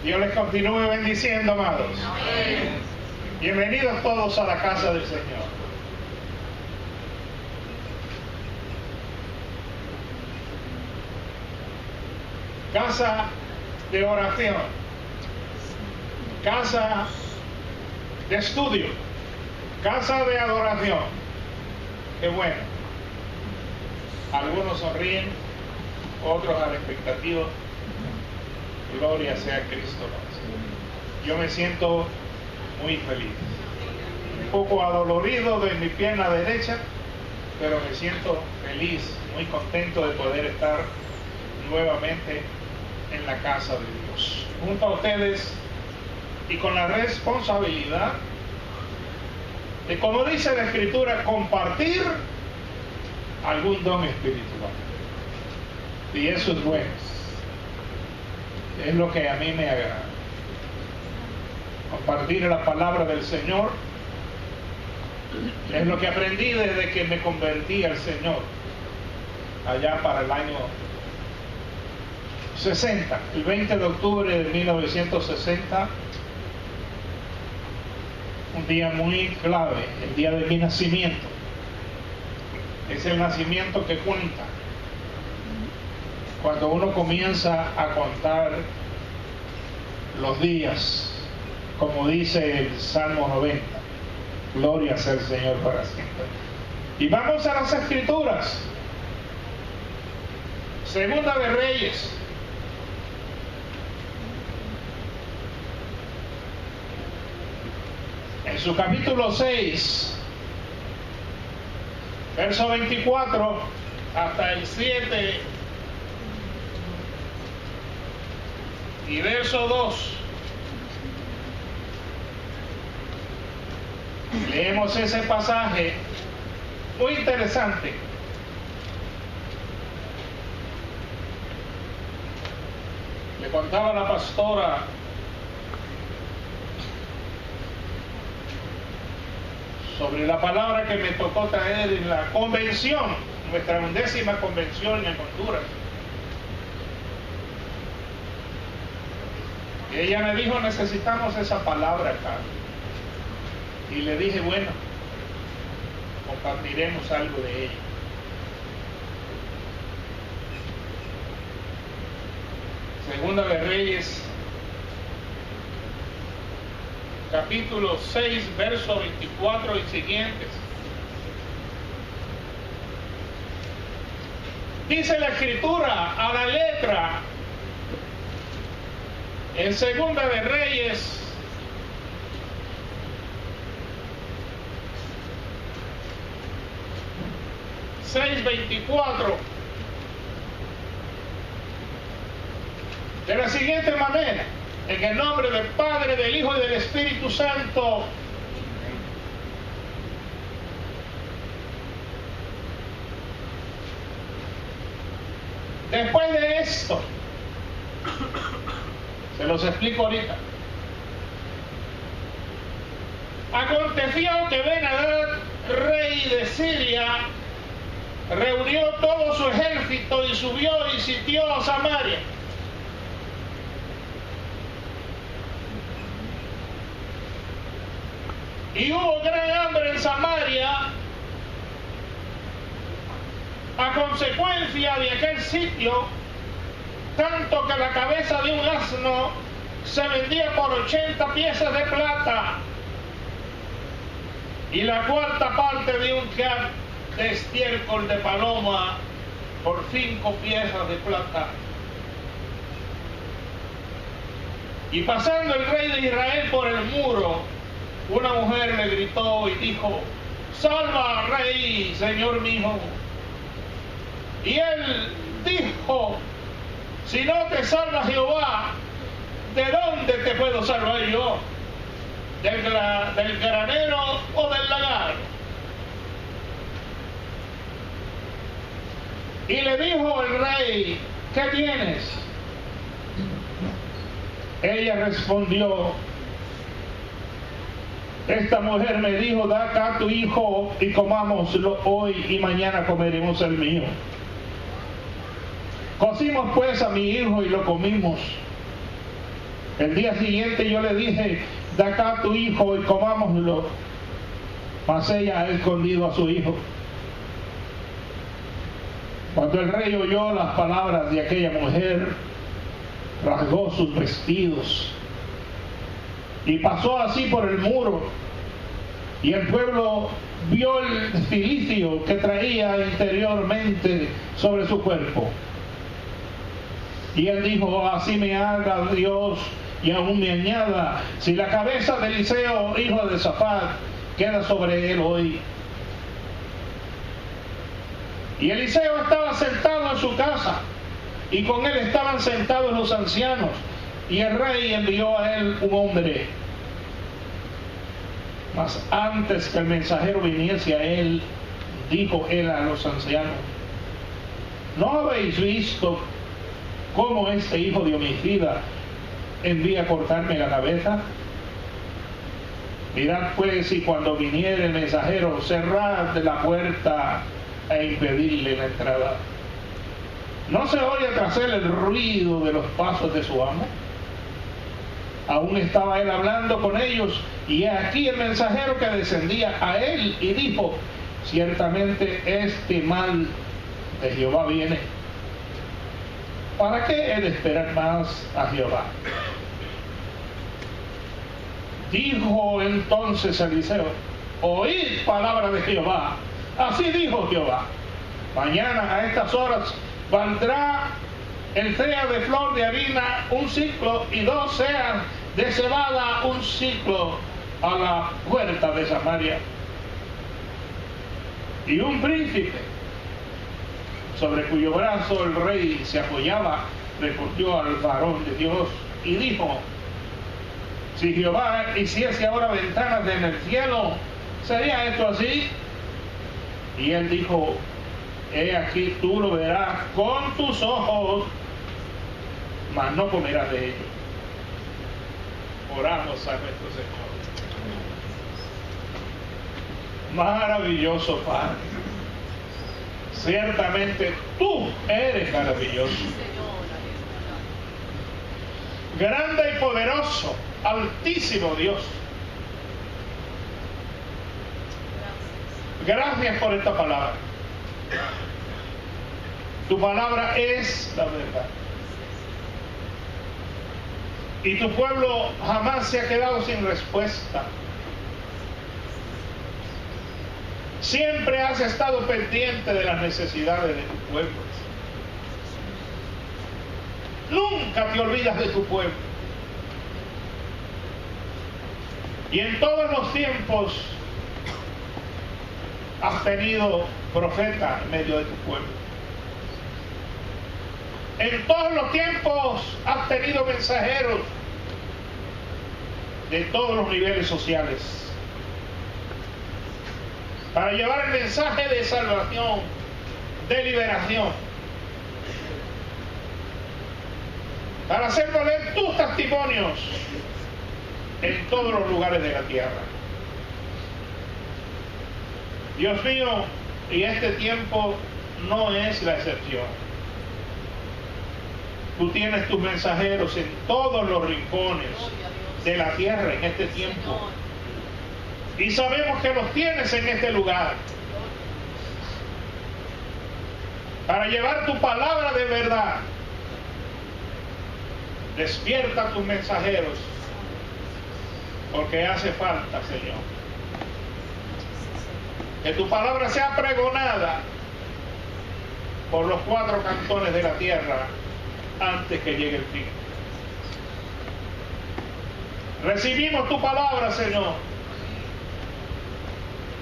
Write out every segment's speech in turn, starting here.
Dios les continúe bendiciendo, amados. Bienvenidos todos a la casa del Señor. Casa de oración, casa de estudio, casa de adoración. Qué bueno. Algunos sonríen, otros a la expectativa. Gloria sea Cristo. Yo me siento muy feliz, un poco adolorido de mi pierna derecha, pero me siento feliz, muy contento de poder estar nuevamente en la casa de Dios, junto a ustedes y con la responsabilidad de, como dice la Escritura, compartir algún don espiritual. Y eso es bueno, es lo que a mí me agrada, compartir la palabra del Señor. Es lo que aprendí desde que me convertí al Señor, allá para el año 60, el 20 de octubre de 1960, un día muy clave, el día de mi nacimiento. Es el nacimiento que cuenta. Cuando uno comienza a contar los días, como dice el Salmo 90, gloria sea el Señor para siempre. Y vamos a las Escrituras. Segunda de Reyes, en su capítulo 6, verso 24 hasta el 7 y verso 2. Leemos ese pasaje muy interesante. Le contaba a la pastora sobre la palabra que me tocó traer en la convención, nuestra 11ª convención en Honduras. Y ella me dijo, necesitamos esa palabra acá. Y le dije, bueno, compartiremos algo de ella. Segunda de Reyes, capítulo 6, verso 24 y siguientes. Dice la Escritura a la letra, en Segunda de Reyes, (6:24) de la siguiente manera: en el nombre del Padre, del Hijo y del Espíritu Santo. Después de esto, se los explico ahorita. Aconteció que Ben-Hadad, rey de Siria, reunió todo su ejército y subió y sitió a Samaria. Y hubo gran hambre en Samaria a consecuencia de aquel sitio, tanto que la cabeza de un asno se vendía por 80 piezas de plata y la cuarta parte de un kab de estiércol de paloma por 5 piezas de plata. Y pasando el rey de Israel por el muro, una mujer le gritó y dijo: salva, rey, señor mío. Y él dijo: si no te salva Jehová, ¿de dónde te puedo salvar yo? ¿Del granero o del lagar? Y le dijo el rey: ¿qué tienes? Ella respondió: esta mujer me dijo, da acá a tu hijo y comámoslo hoy y mañana comeremos el mío. Cocimos pues a mi hijo y lo comimos. El día siguiente yo le dije, da acá a tu hijo y comámoslo. Mas ella ha escondido a su hijo. Cuando el rey oyó las palabras de aquella mujer, rasgó sus vestidos y pasó así por el muro, y el pueblo vio el cilicio que traía interiormente sobre su cuerpo. Y él dijo, así me haga Dios y aún me añada, si la cabeza de Eliseo, hijo de Safat, queda sobre él hoy. Y Eliseo estaba sentado en su casa, y con él estaban sentados los ancianos, y el rey envió a él un hombre. Mas antes que el mensajero viniese a él, dijo él a los ancianos, ¿no habéis visto cómo este hijo de homicida envía a cortarme la cabeza? Mirad pues, y cuando viniere el mensajero, cerrad la puerta e impedirle la entrada. ¿No se oye tras él el ruido de los pasos de su amo? Aún estaba él hablando con ellos, y he aquí el mensajero que descendía a él, y dijo, ciertamente este mal de Jehová viene. ¿Para qué he de esperar más a Jehová? Dijo entonces Eliseo, oíd palabra de Jehová. Así dijo Jehová, mañana a estas horas valdrá el cea de flor de harina 1 siclo y 2 ceas de cebada 1 siclo a la puerta de Samaria. Y un príncipe, sobre cuyo brazo el rey se apoyaba, respondió al varón de Dios y dijo, si Jehová hiciese ahora ventanas en el cielo, ¿sería esto así? Y él dijo, he aquí tú lo verás con tus ojos, mas no comerás de ello. Oramos a nuestro Señor. Maravilloso Padre, ciertamente tú eres maravilloso, grande y poderoso, altísimo Dios. Gracias por esta palabra. Tu palabra es la verdad. Y tu pueblo jamás se ha quedado sin respuesta. Siempre has estado pendiente de las necesidades de tu pueblo. Nunca te olvidas de tu pueblo. Y en todos los tiempos has tenido profeta en medio de tu pueblo. En todos los tiempos has tenido mensajeros de todos los niveles sociales para llevar el mensaje de salvación, de liberación, para hacer valer tus testimonios en todos los lugares de la tierra. Dios mío, y este tiempo no es la excepción. Tú tienes tus mensajeros en todos los rincones de la tierra en este tiempo. Y sabemos que los tienes en este lugar para llevar tu palabra de verdad. Despierta tus mensajeros, porque hace falta, Señor, que tu palabra sea pregonada por los 4 cantones de la tierra antes que llegue el fin. Recibimos tu palabra, Señor.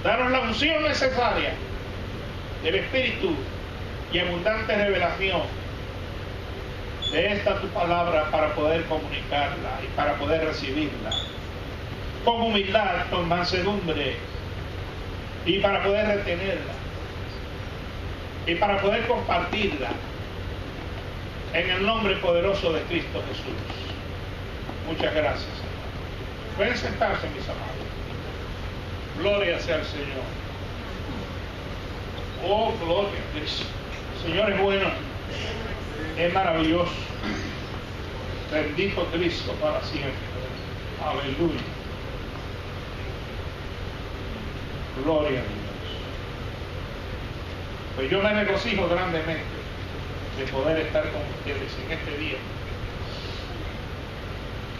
Danos la unción necesaria del Espíritu y abundante revelación de esta tu palabra para poder comunicarla y para poder recibirla con humildad, con mansedumbre, y para poder retenerla y para poder compartirla en el nombre poderoso de Cristo Jesús. Muchas gracias, Señor. Pueden sentarse, mis amados. Gloria sea al Señor. Oh, gloria a Dios. El Señor es bueno, es maravilloso. Bendito Cristo para siempre. Aleluya. Gloria a Dios. Pues yo me regocijo grandemente de poder estar con ustedes en este día.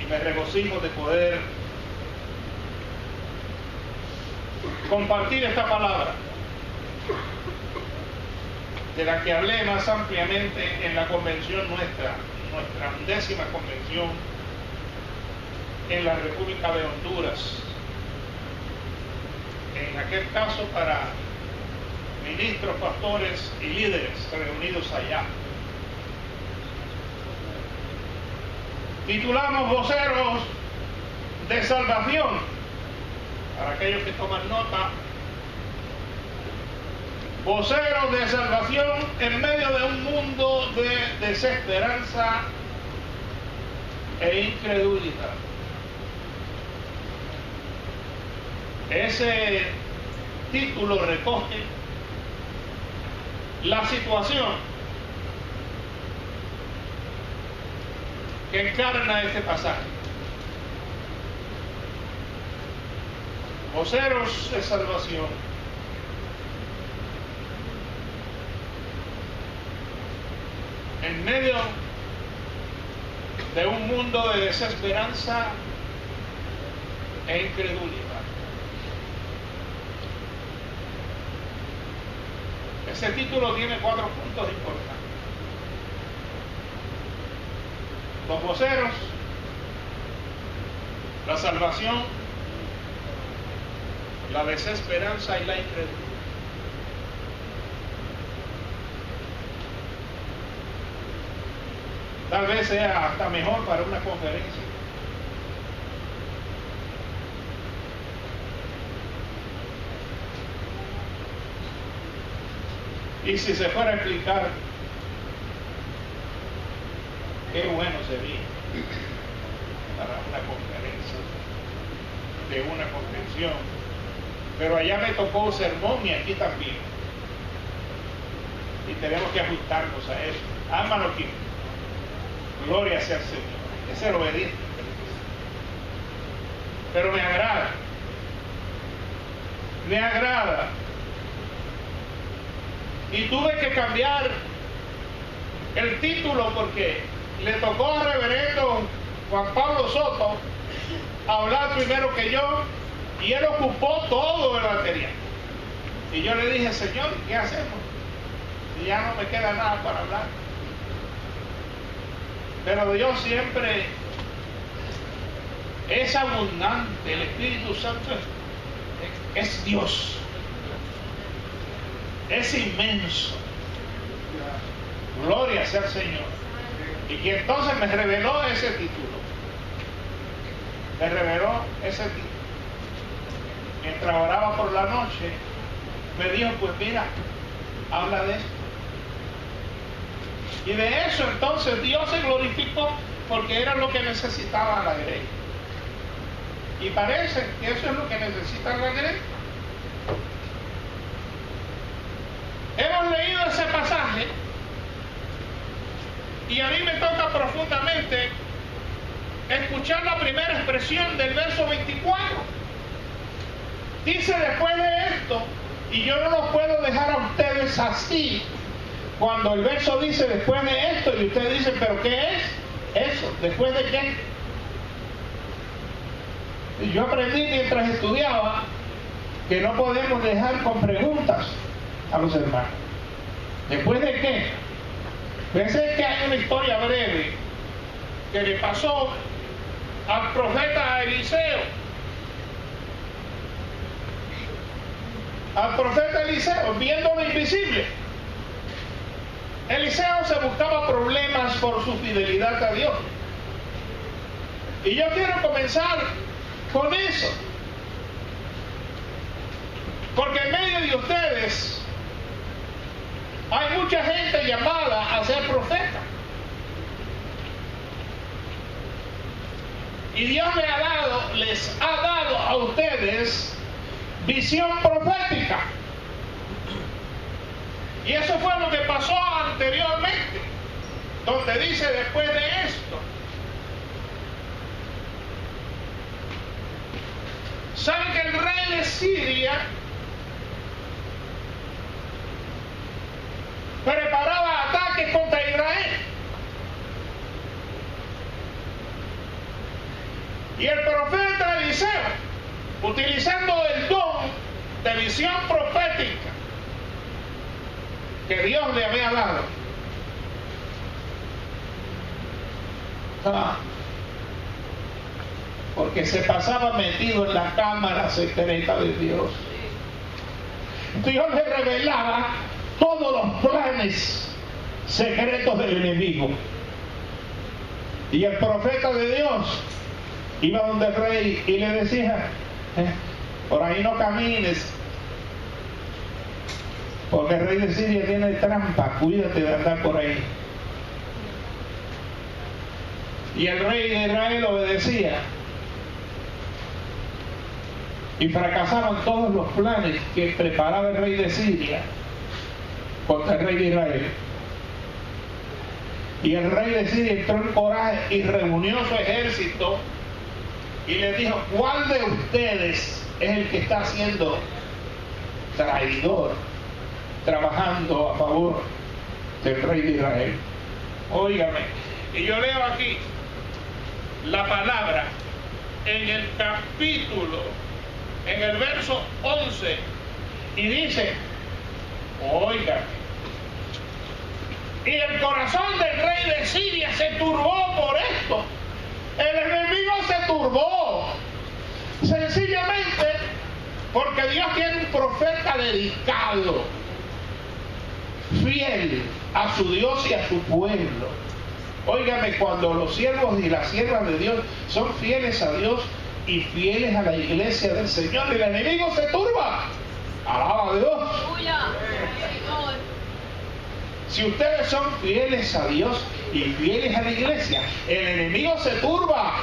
Y me regocijo de poder compartir esta palabra, de la que hablé más ampliamente en la convención nuestra 11ª convención en la República de Honduras. En aquel caso para ministros, pastores y líderes reunidos allá. Titulamos Voceros de Salvación. Para aquellos que toman nota, voceros de salvación en medio de un mundo de desesperanza e incredulidad. Ese título recoge la situación que encarna este pasaje. Voceros de salvación. En medio de un mundo de desesperanza e incredulidad. Ese título tiene 4 puntos importantes. Los voceros, la salvación, la desesperanza y la incredulidad. Tal vez sea hasta mejor para una conferencia. Y si se fuera a explicar, qué bueno sería para una conferencia, de una convención. Pero allá me tocó sermón y aquí también. Y tenemos que ajustarnos a eso. Ámalo aquí. Gloria sea al Señor. Ese es el obediente. Pero me agrada. Me agrada. Y tuve que cambiar el título porque le tocó al reverendo Juan Pablo Soto hablar primero que yo y él ocupó todo el material. Y yo le dije, Señor, ¿qué hacemos? Y ya no me queda nada para hablar. Pero Dios siempre es abundante. El Espíritu Santo es Dios. Es inmenso. Gloria sea al Señor. Y que entonces me reveló ese título. Me reveló ese título. Mientras oraba por la noche, me dijo, pues mira, habla de esto. Y de eso entonces Dios se glorificó porque era lo que necesitaba la iglesia. Y parece que eso es lo que necesita la iglesia. Hemos leído ese pasaje y a mí me toca profundamente escuchar la primera expresión del verso 24. Dice después de esto, y yo no lo puedo dejar a ustedes así, cuando el verso dice después de esto y ustedes dicen, pero ¿qué es eso? ¿Después de qué? Y yo aprendí mientras estudiaba que no podemos dejar con preguntas a los hermanos. ¿Después de qué? Pensé que hay una historia breve que le pasó al profeta Eliseo. Al profeta Eliseo, viendo lo invisible. Eliseo se buscaba problemas por su fidelidad a Dios. Y yo quiero comenzar con eso. Porque en medio de ustedes hay mucha gente llamada a ser profeta. Y Dios les ha dado a ustedes visión profética. Y eso fue lo que pasó anteriormente, donde dice después de esto. Siria preparaba ataques contra Israel. Y el profeta Eliseo, utilizando el don de visión profética que Dios le había dado, porque se pasaba metido en la cámara secreta de Dios, Dios le revelaba todos los planes secretos del enemigo. Y el profeta de Dios iba donde el rey y le decía: por ahí no camines, porque el rey de Siria tiene trampa, cuídate de andar por ahí. Y el rey de Israel obedecía, y fracasaron todos los planes que preparaba el rey de Siria contra el rey de Israel. Y el rey de Siria entró en coraje y reunió su ejército y le dijo: ¿cuál de ustedes es el que está siendo traidor, trabajando a favor del rey de Israel? Óigame, y yo leo aquí la palabra en el capítulo, en el verso 11, y dice: óigame, y el corazón del rey de Siria se turbó por esto. El enemigo se turbó sencillamente porque Dios tiene un profeta dedicado, fiel a su Dios y a su pueblo. Óigame, cuando los siervos y las siervas de Dios son fieles a Dios y fieles a la iglesia del Señor, el enemigo se turba. Alaba a Dios. Si ustedes son fieles a Dios y fieles a la iglesia, el enemigo se turba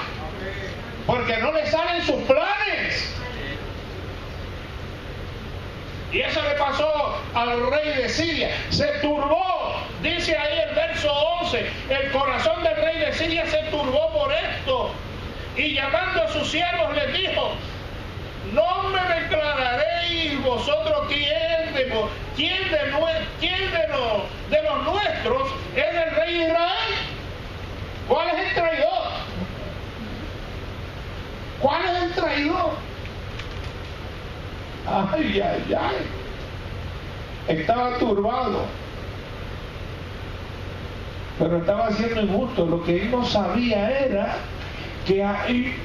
porque no le salen sus planes. Y eso le pasó al rey de Siria. Se turbó. Dice ahí el verso 11: el corazón del rey de Siria se turbó por esto. Y llamando a sus siervos les dijo: no me declararéis vosotros quién de los nuestros es el rey de Israel. ¿Cuál es el traidor? ¿Cuál es el traidor? Ay, ay, ay. Estaba turbado, pero estaba haciendo injusto. Lo que él no sabía era que hay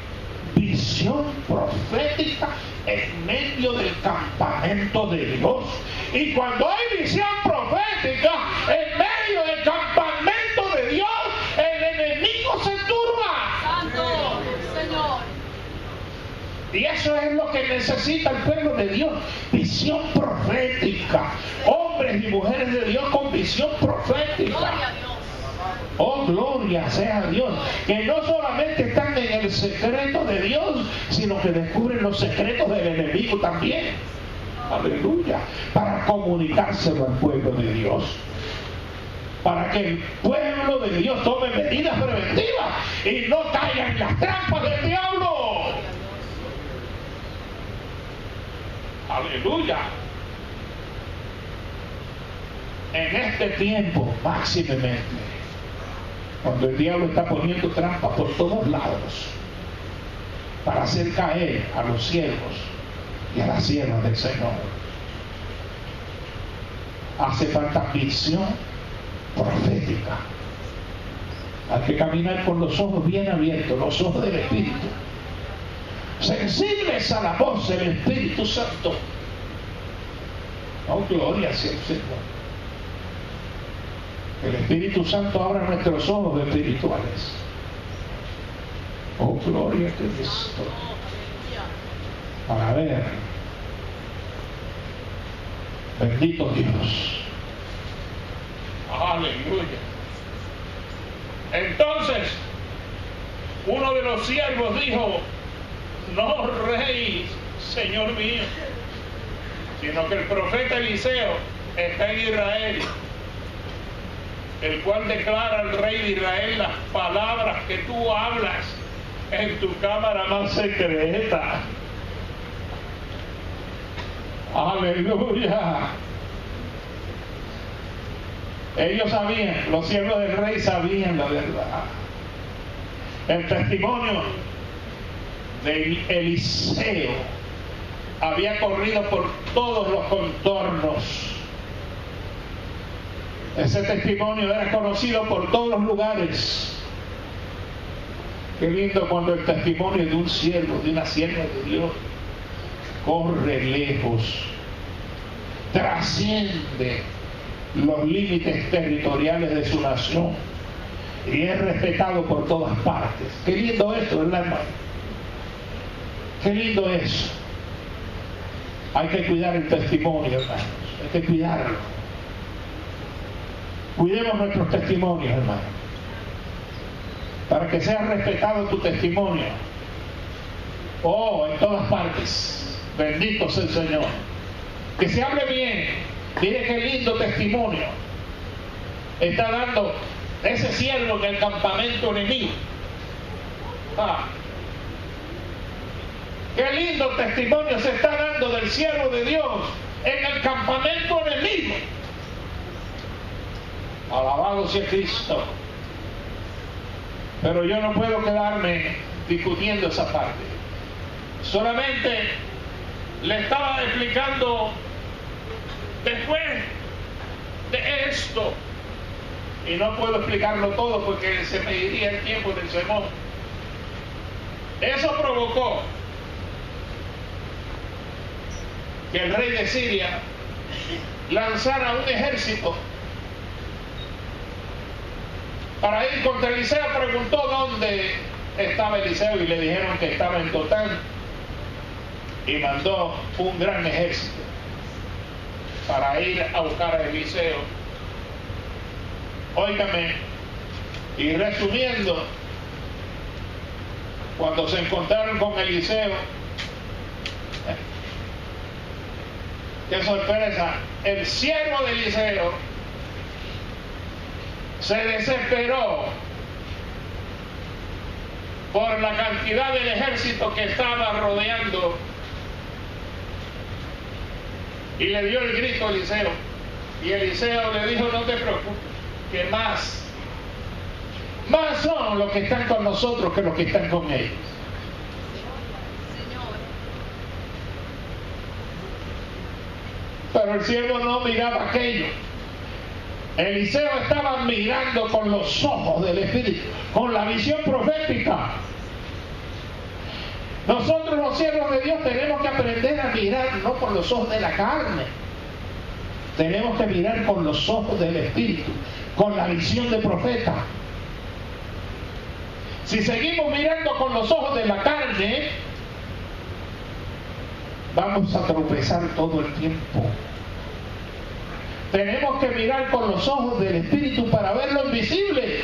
visión profética en medio del campamento de Dios. Y cuando hay visión profética en medio del campamento de Dios, el enemigo se turba. Santo Señor. Y eso es lo que necesita el pueblo de Dios: visión profética. Hombres y mujeres de Dios con visión profética. Gloria a Dios. Oh, gloria sea a Dios, que no solamente están en el secreto de Dios, sino que descubren los secretos del enemigo también. Aleluya. Para comunicárselo al pueblo de Dios, para que el pueblo de Dios tome medidas preventivas y no caiga en las trampas del diablo. Aleluya. En este tiempo, máximamente, cuando el diablo está poniendo trampas por todos lados para hacer caer a los siervos y a las siervas del Señor, hace falta visión profética. Hay que caminar con los ojos bien abiertos, los ojos del Espíritu, sensibles a la voz del Espíritu Santo. Oh, gloria sea el Señor. El Espíritu Santo abra nuestros ojos espirituales. Oh, gloria a Cristo. Para ver. Bendito Dios. Aleluya. Entonces, uno de los siervos dijo: no, rey, señor mío, sino que el profeta Eliseo está en Israel, el cual declara al rey de Israel las palabras que tú hablas en tu cámara más secreta. Aleluya. Ellos sabían, los siervos del rey sabían la verdad. El testimonio de Eliseo había corrido por todos los contornos. Ese testimonio era conocido por todos los lugares. Qué lindo cuando el testimonio de un siervo, de una sierva de Dios, corre lejos, trasciende los límites territoriales de su nación y es respetado por todas partes. Qué lindo esto, ¿verdad, hermano? Qué lindo eso. Hay que cuidar el testimonio, hermanos. Hay que cuidarlo. Cuidemos nuestros testimonios, hermanos, para que sea respetado tu testimonio. Oh, en todas partes. Bendito sea el Señor. Que se hable bien. Mire qué lindo testimonio está dando ese siervo en el campamento enemigo. Qué lindo testimonio se está dando del siervo de Dios en el campamento enemigo. Alabado sea Cristo. Pero yo no puedo quedarme discutiendo esa parte. Solamente le estaba explicando después de esto, y no puedo explicarlo todo porque se me iría el tiempo del sermón. Eso provocó que el rey de Siria lanzara un ejército para ir contra Eliseo. Preguntó dónde estaba Eliseo y le dijeron que estaba en Dotán, y mandó un gran ejército para ir a buscar a Eliseo. Óigame, y resumiendo, cuando se encontraron con Eliseo, qué sorpresa, el siervo de Eliseo se desesperó por la cantidad del ejército que estaba rodeando y le dio el grito a Eliseo, y Eliseo le dijo: no te preocupes, que más son los que están con nosotros que los que están con ellos. Pero el siervo no miraba aquello. Eliseo estaba mirando con los ojos del Espíritu, con la visión profética. Nosotros los siervos de Dios tenemos que aprender a mirar no con los ojos de la carne. Tenemos que mirar con los ojos del Espíritu, con la visión de profeta. Si seguimos mirando con los ojos de la carne, vamos a tropezar todo el tiempo. Tenemos que mirar con los ojos del Espíritu para ver lo invisible.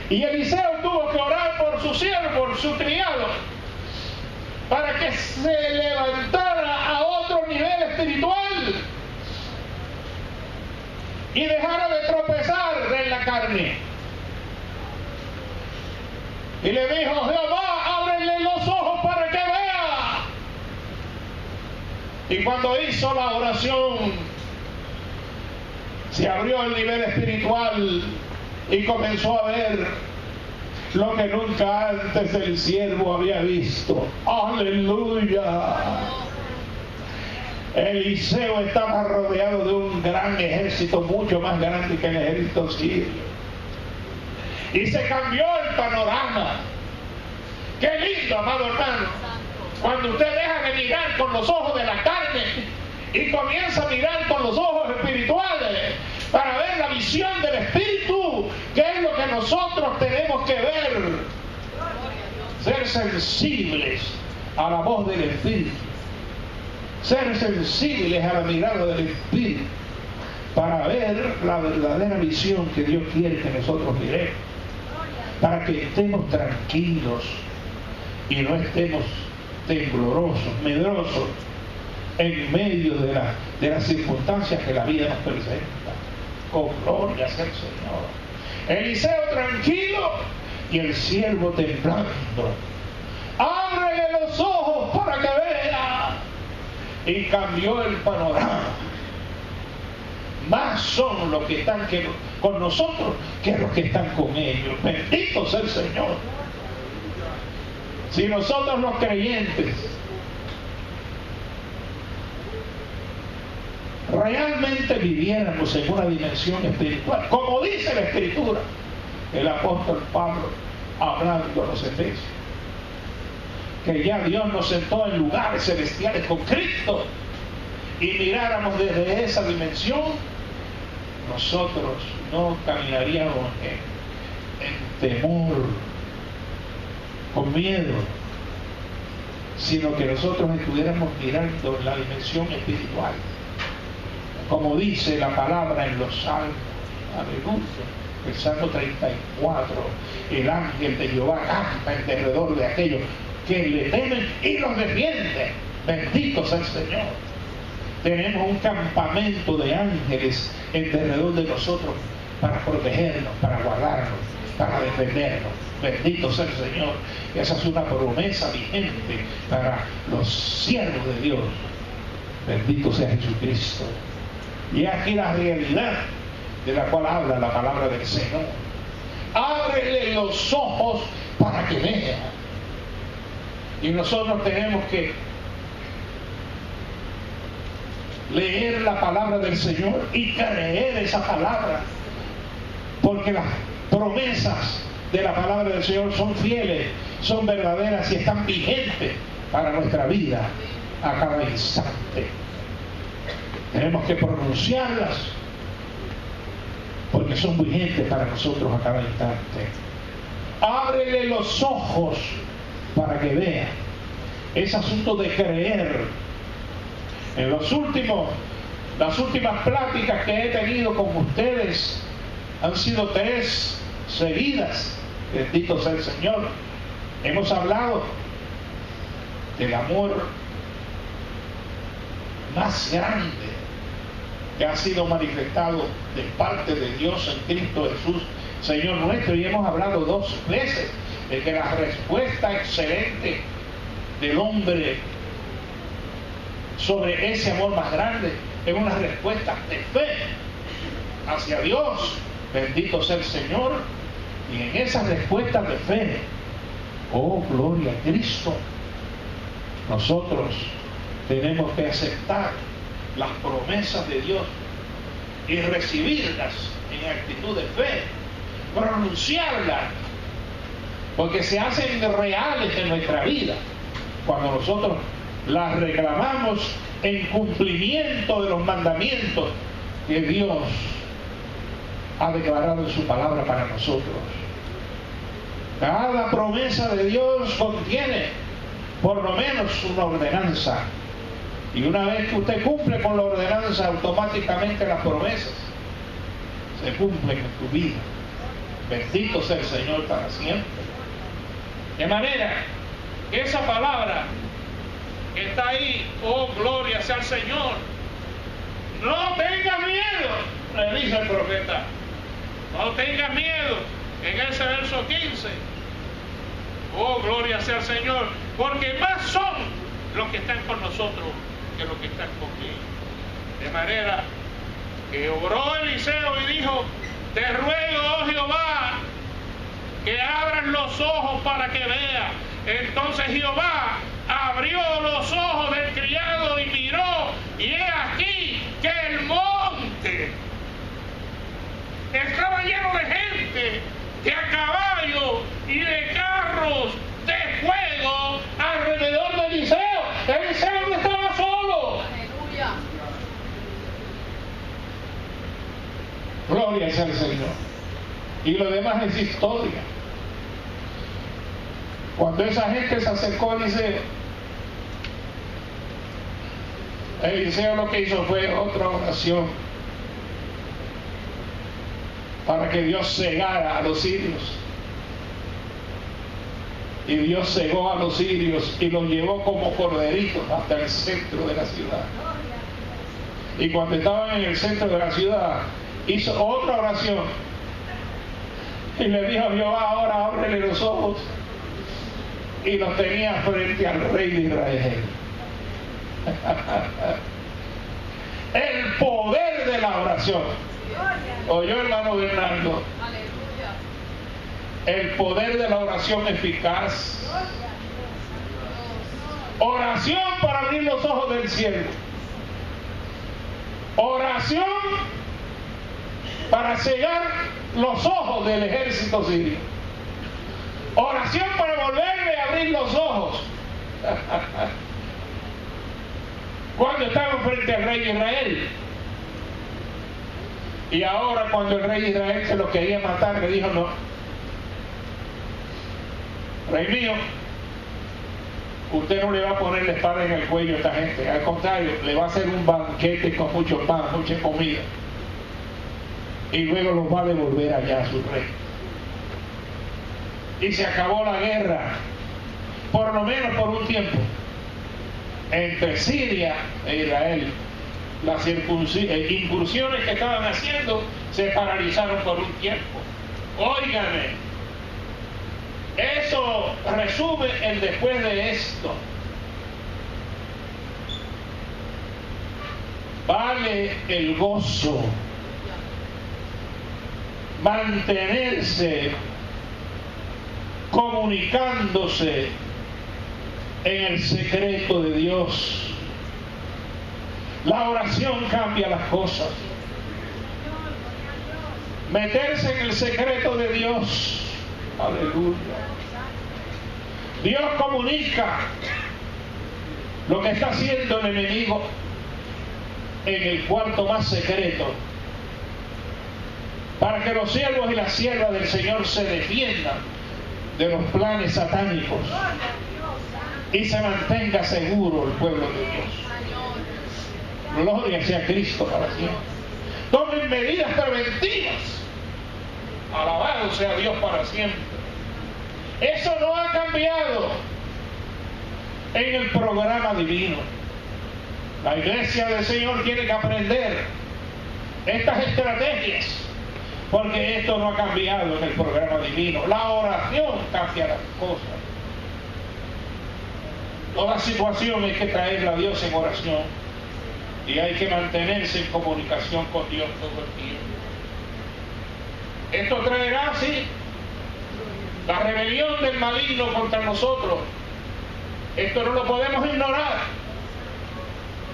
Y Eliseo tuvo que orar por su siervo, por su criado, para que se levantara a otro nivel espiritual y dejara de tropezar en la carne. Y le dijo: Jehová, ábrele los ojos para que vea. Y cuando hizo la oración, se abrió el nivel espiritual y comenzó a ver lo que nunca antes el siervo había visto. ¡Aleluya! Eliseo estaba rodeado de un gran ejército, mucho más grande que el ejército sirio. Y se cambió el panorama. ¡Qué lindo, amado hermano! Cuando usted deja de mirar con los ojos de la carne y comienza a mirar con los ojos espirituales para ver la visión del Espíritu, que es lo que nosotros tenemos que ver. Ser sensibles a la voz del Espíritu, ser sensibles a la mirada del Espíritu, para ver la verdadera visión que Dios quiere que nosotros miremos, para que estemos tranquilos y no estemos temblorosos, medrosos en medio de las circunstancias que la vida nos presenta. Con gloria sea el Señor. Eliseo tranquilo y el siervo temblando. Ábrele los ojos ojos para que vea. Y cambió el panorama. Más son los que están con nosotros que los que están con ellos. Bendito sea el Señor. Si nosotros los creyentes realmente viviéramos en una dimensión espiritual, como dice la Escritura, el apóstol Pablo hablando a los Efesios, que ya Dios nos sentó en lugares celestiales con Cristo, y miráramos desde esa dimensión, nosotros no caminaríamos en temor, con miedo, sino que nosotros estuviéramos mirando en la dimensión espiritual, como dice la palabra en los salmos. Aleluya. El Salmo 34, el ángel de Jehová campa en derredor de aquellos que le temen y los defiende. Bendito sea el Señor. Tenemos un campamento de ángeles en derredor de nosotros para protegernos, para guardarnos, para defendernos. Bendito sea el Señor. Esa es una promesa vigente para los siervos de Dios. Bendito sea Jesucristo. Y aquí la realidad de la cual habla la palabra del Señor. Ábrele los ojos para que vea. Y nosotros tenemos que leer la palabra del Señor y creer esa palabra, porque las promesas de la palabra del Señor son fieles, son verdaderas y están vigentes para nuestra vida a cada instante. Tenemos que pronunciarlas porque son vigentes para nosotros a cada instante. Ábrele los ojos para que vea. Es asunto de creer. En las últimas pláticas que he tenido con ustedes han sido 3 seguidas. Bendito sea el Señor. Hemos hablado del amor más grande que ha sido manifestado de parte de Dios en Cristo Jesús, Señor nuestro, y hemos hablado 2 veces de que la respuesta excelente del hombre sobre ese amor más grande es una respuesta de fe hacia Dios. Bendito sea el Señor. Y en esa respuesta de fe, oh gloria a Cristo, nosotros tenemos que aceptar las promesas de Dios y recibirlas en actitud de fe, pronunciarlas, porque se hacen reales en nuestra vida cuando nosotros las reclamamos en cumplimiento de los mandamientos que Dios ha declarado en su palabra para nosotros. Cada promesa de Dios contiene por lo menos una ordenanza. Y una vez que usted cumple con la ordenanza, automáticamente las promesas se cumplen en tu vida. Bendito sea el Señor para siempre. De manera que esa palabra que está ahí, oh gloria sea el Señor, no tengas miedo, le dice el profeta. No tengas miedo en ese verso 15. Oh gloria sea el Señor, porque más son los que están con nosotros que los que están conmigo. De manera que oró Eliseo y dijo: te ruego, oh Jehová, que abras los ojos para que vea. Entonces Jehová abrió los ojos del criado y miró, y he aquí que el monte estaba lleno de gente, de a caballo y de carros de fuego alrededor de Eliseo. Eliseo no estaba solo. Aleluya. Gloria sea al Señor. Y lo demás es historia. Cuando esa gente se acercó a Eliseo lo que hizo fue otra oración para que Dios cegara a los sirios. Y Dios cegó a los sirios y los llevó como corderitos hasta el centro de la ciudad. Y cuando estaban en el centro de la ciudad, hizo otra oración y le dijo a Jehová: ahora ábrele los ojos y los tenía frente al rey de Israel. El poder de la oración. ¿Oyó, hermano Bernardo? El poder de la oración eficaz. Oración para abrir los ojos del cielo. Oración para cegar los ojos del ejército sirio. Oración para volverle a abrir los ojos. Cuando estaban frente al rey de Israel. Y ahora cuando el rey de Israel se lo quería matar, le dijo: no, rey mío, usted no le va a poner la espada en el cuello a esta gente. Al contrario, le va a hacer un banquete con mucho pan, mucha comida. Y luego los va a devolver allá a su rey. Y se acabó la guerra, por lo menos por un tiempo, entre Siria e Israel. Las incursiones que estaban haciendo se paralizaron por un tiempo. Óigame, eso resume el después de esto. Vale el gozo mantenerse comunicándose en el secreto de Dios. La oración cambia las cosas. Meterse en el secreto de Dios. Aleluya. Dios comunica lo que está haciendo el enemigo en el cuarto más secreto, para que los siervos y las siervas del Señor se defiendan de los planes satánicos y se mantenga seguro el pueblo de Dios. Gloria sea Cristo para siempre. Tomen medidas preventivas. Alabado sea Dios para siempre. Eso no ha cambiado en el programa divino. La iglesia del Señor tiene que aprender estas estrategias, porque esto no ha cambiado en el programa divino. La oración cambia las cosas. Toda situación hay que traerla a Dios en oración. Y hay que mantenerse en comunicación con Dios todo el tiempo. Esto traerá, sí, la rebelión del maligno contra nosotros. Esto no lo podemos ignorar.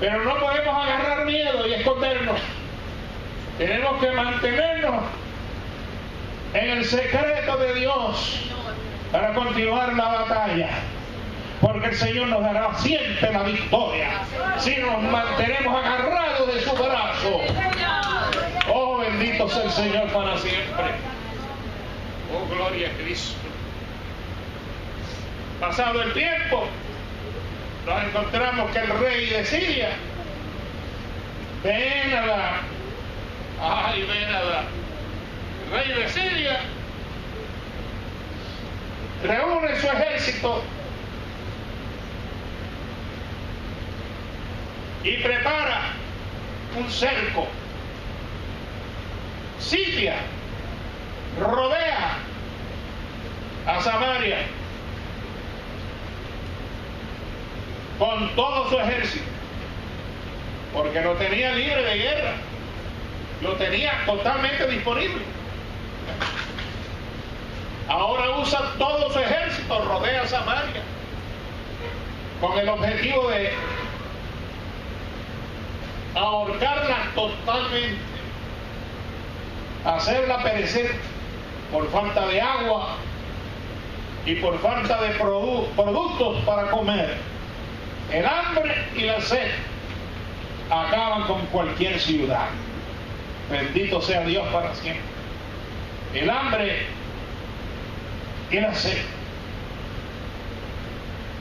Pero no podemos agarrar miedo y escondernos. Tenemos que mantenernos en el secreto de Dios para continuar la batalla. Porque el Señor nos dará siempre la victoria si nos mantenemos agarrados de su brazo. Oh, bendito sea el Señor para siempre. Oh, gloria a Cristo. Pasado el tiempo, nos encontramos que el rey de Siria, Ben-Hadad, el rey de Siria, reúne su ejército y prepara un cerco, sitia, rodea a Samaria con todo su ejército, porque lo tenía libre de guerra, lo tenía totalmente disponible. Ahora usa todo su ejército, rodea a Samaria con el objetivo de ahorcarla totalmente, hacerla perecer por falta de agua y por falta de productos para comer. El hambre y la sed acaban con cualquier ciudad. Bendito sea Dios para siempre. El hambre y la sed.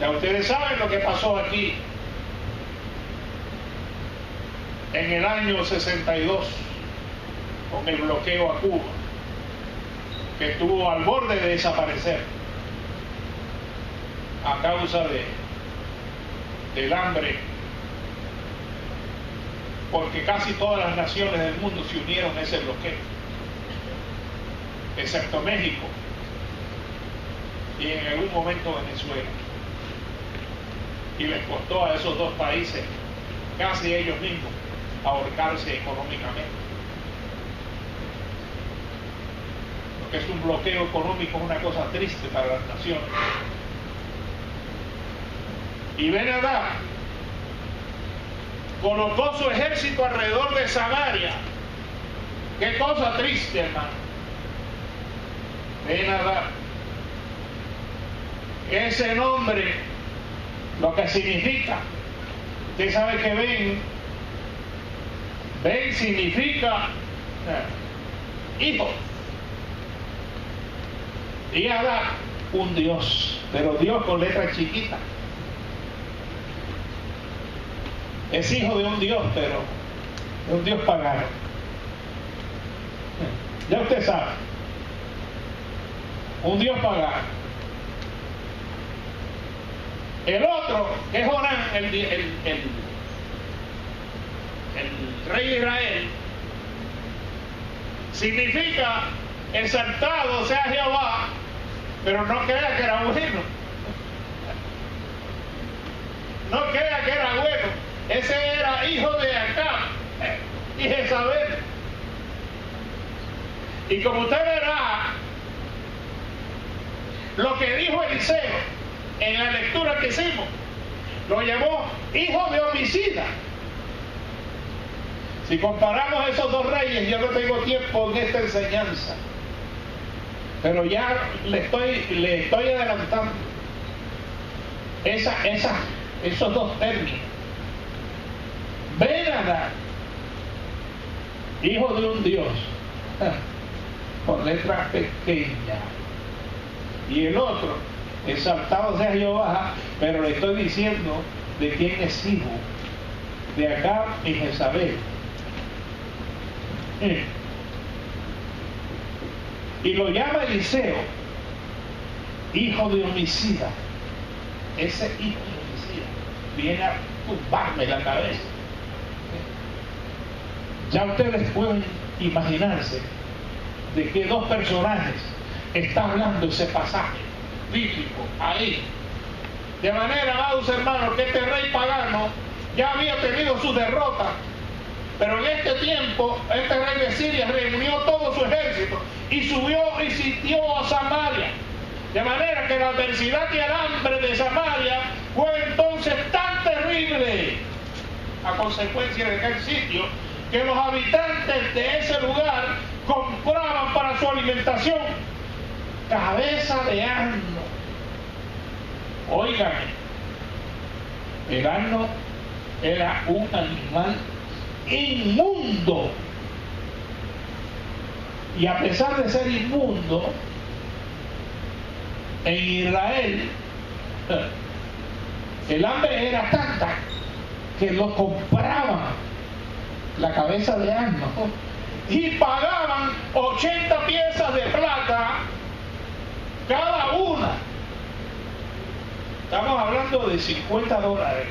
Ya ustedes saben lo que pasó aquí en el año 62 con el bloqueo a Cuba, que estuvo al borde de desaparecer a causa del hambre, porque casi todas las naciones del mundo se unieron a ese bloqueo, excepto México y en algún momento Venezuela. y les costó a esos dos países, casi ellos mismos, ahorcarse económicamente. Lo que es un bloqueo económico es una cosa triste para las naciones. Y Ben-Hadad colocó su ejército alrededor de Samaria. Qué cosa triste, hermano. Ben-Hadad. Ese nombre, lo que significa, usted sabe que Ben significa hijo. Y Hadad, un Dios, pero Dios con letra chiquita. Es hijo de un Dios, pero de un Dios pagano. Ya usted sabe. Un Dios pagano. El otro, que es Jonán, el rey de Israel, significa exaltado sea Jehová, pero no crea que era bueno. No crea que era bueno. Ese era hijo de Acab y Jezabel. Y como usted verá, lo que dijo Eliseo en la lectura que hicimos, lo llamó hijo de homicida. Si comparamos esos dos reyes, yo no tengo tiempo en esta enseñanza, pero ya le estoy adelantando esos dos términos. Ben-Hadad, hijo de un Dios, con letra pequeña. Y el otro, exaltado sea Jehová, pero le estoy diciendo de quién es hijo, de Acab y Jezabel. Y lo llama Eliseo hijo de homicida. Ese hijo de homicida viene a tumbarme la cabeza. Ya ustedes pueden imaginarse de qué dos personajes está hablando ese pasaje bíblico ahí. De manera, amados hermanos, que este rey pagano ya había tenido su derrota, pero en este tiempo este rey de Siria reunió todo su ejército y subió y sitió a Samaria. De manera que la adversidad y el hambre de Samaria fue entonces tan terrible a consecuencia de aquel sitio, que los habitantes de ese lugar compraban para su alimentación cabeza de asno. Óigame, el asno era un animal inmundo, y a pesar de ser inmundo, en Israel el hambre era tanta que lo compraban, la cabeza de asno, y pagaban 80 piezas de plata cada una. Estamos hablando de $50,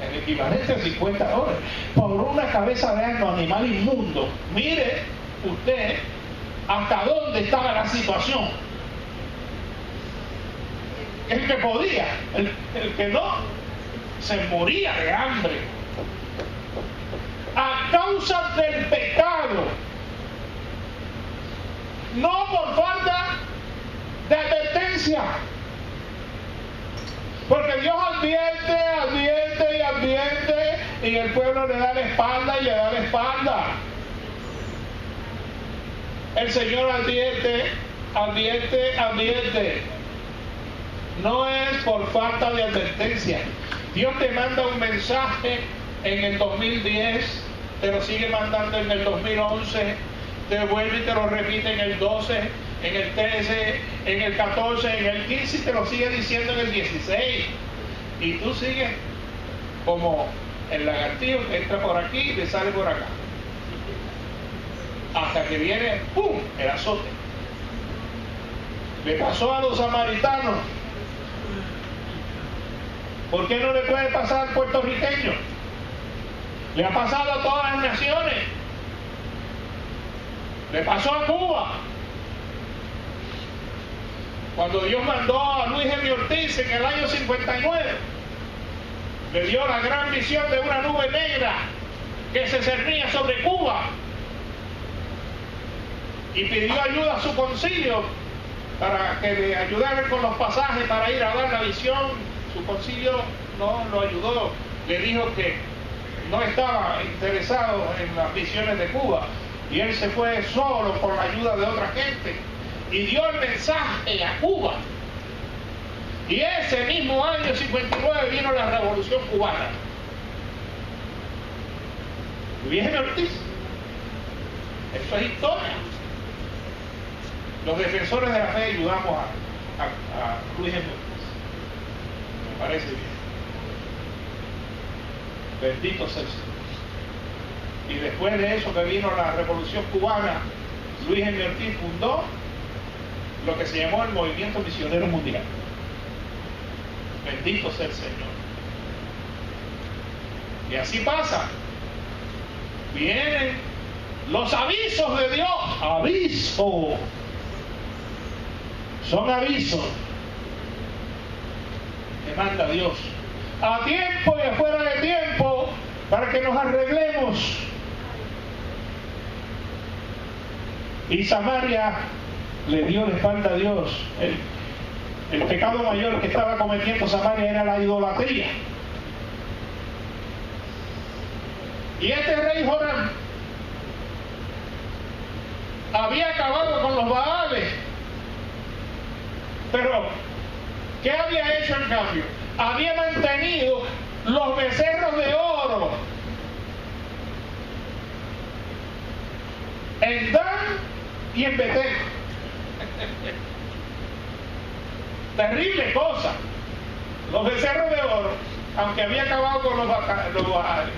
el equivalente a $50 por una cabeza de asno, animal inmundo. Mire usted hasta dónde estaba la situación. El que podía, el que no, se moría de hambre a causa del pecado, no por falta de advertencia, porque Dios advierte y el pueblo le da la espalda y le da la espalda. El Señor advierte. No es por falta de advertencia. Dios te manda un mensaje en el 2010, te lo sigue mandando en el 2011, te vuelve y te lo repite en el 12, en el 13, en el 14, en el 15 y te lo sigue diciendo en el 16. Y tú sigues como el lagartijo que entra por aquí y te sale por acá. Hasta que viene, ¡pum!, el azote. Le pasó a los samaritanos. ¿Por qué no le puede pasar al puertorriqueño? Le ha pasado a todas las naciones. Le pasó a Cuba. Cuando Dios mandó a Luis M. Ortiz en el año 59, le dio la gran visión de una nube negra que se cernía sobre Cuba y pidió ayuda a su concilio para que le ayudaran con los pasajes para ir a dar la visión. Su concilio no lo ayudó, le dijo que no estaba interesado en las visiones de Cuba, y él se fue solo con la ayuda de otra gente y dio el mensaje a Cuba. Y ese mismo año 59 vino la Revolución Cubana. Luis M. Ortiz, eso es historia. Los defensores de la fe ayudamos a Luis M. Ortiz. Me parece bien. Bendito sea el Señor. Y después de eso que vino la Revolución Cubana, Luis M. Ortiz fundó lo que se llamó el Movimiento Misionero Mundial. Bendito sea el Señor. Y así pasa. Vienen los avisos de Dios. Aviso. Son avisos que manda Dios. A tiempo y afuera de tiempo, para que nos arreglemos. Y Samaria le dio la espalda a Dios. El pecado mayor que estaba cometiendo Samaria era la idolatría. Y este rey Joram había acabado con los Baales. Pero, ¿qué había hecho en cambio? Había mantenido los becerros de oro en Dan y en Betel. Terrible cosa. Los becerros de oro, aunque había acabado con los Baales.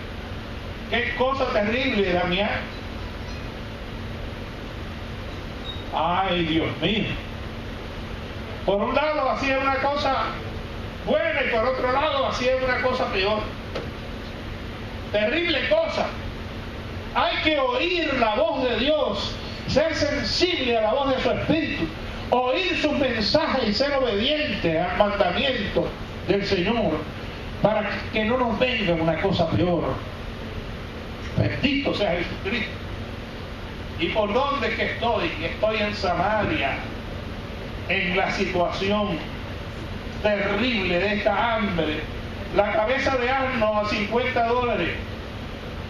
Qué cosa terrible, Damián. Ay, Dios mío. Por un lado hacía una cosa buena y por otro lado hacía una cosa peor. Terrible cosa. Hay que oír la voz de Dios, ser sensible a la voz de su Espíritu, oír sus mensajes y ser obediente al mandamiento del Señor, para que no nos venga una cosa peor. Bendito sea Jesucristo. ¿Y por dónde es que estoy? Estoy en Samaria, en la situación terrible de esta hambre. La cabeza de asno a $50,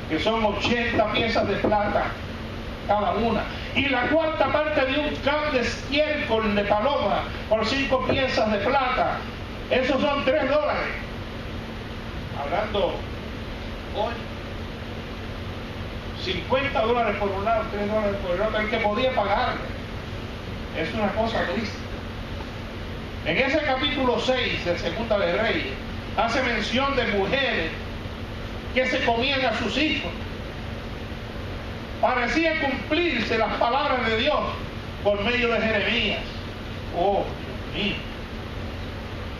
que son 80 piezas de plata cada una, y la cuarta parte de un can de estiércol de paloma por 5 piezas de plata. Esos son $3. Hablando hoy, $50 por un lado, $3 por el otro, el que podía pagarle. Es una cosa triste. En ese capítulo 6 de Segunda de Reyes hace mención de mujeres que se comían a sus hijos. Parecía cumplirse las palabras de Dios por medio de Jeremías. Oh, Dios mío.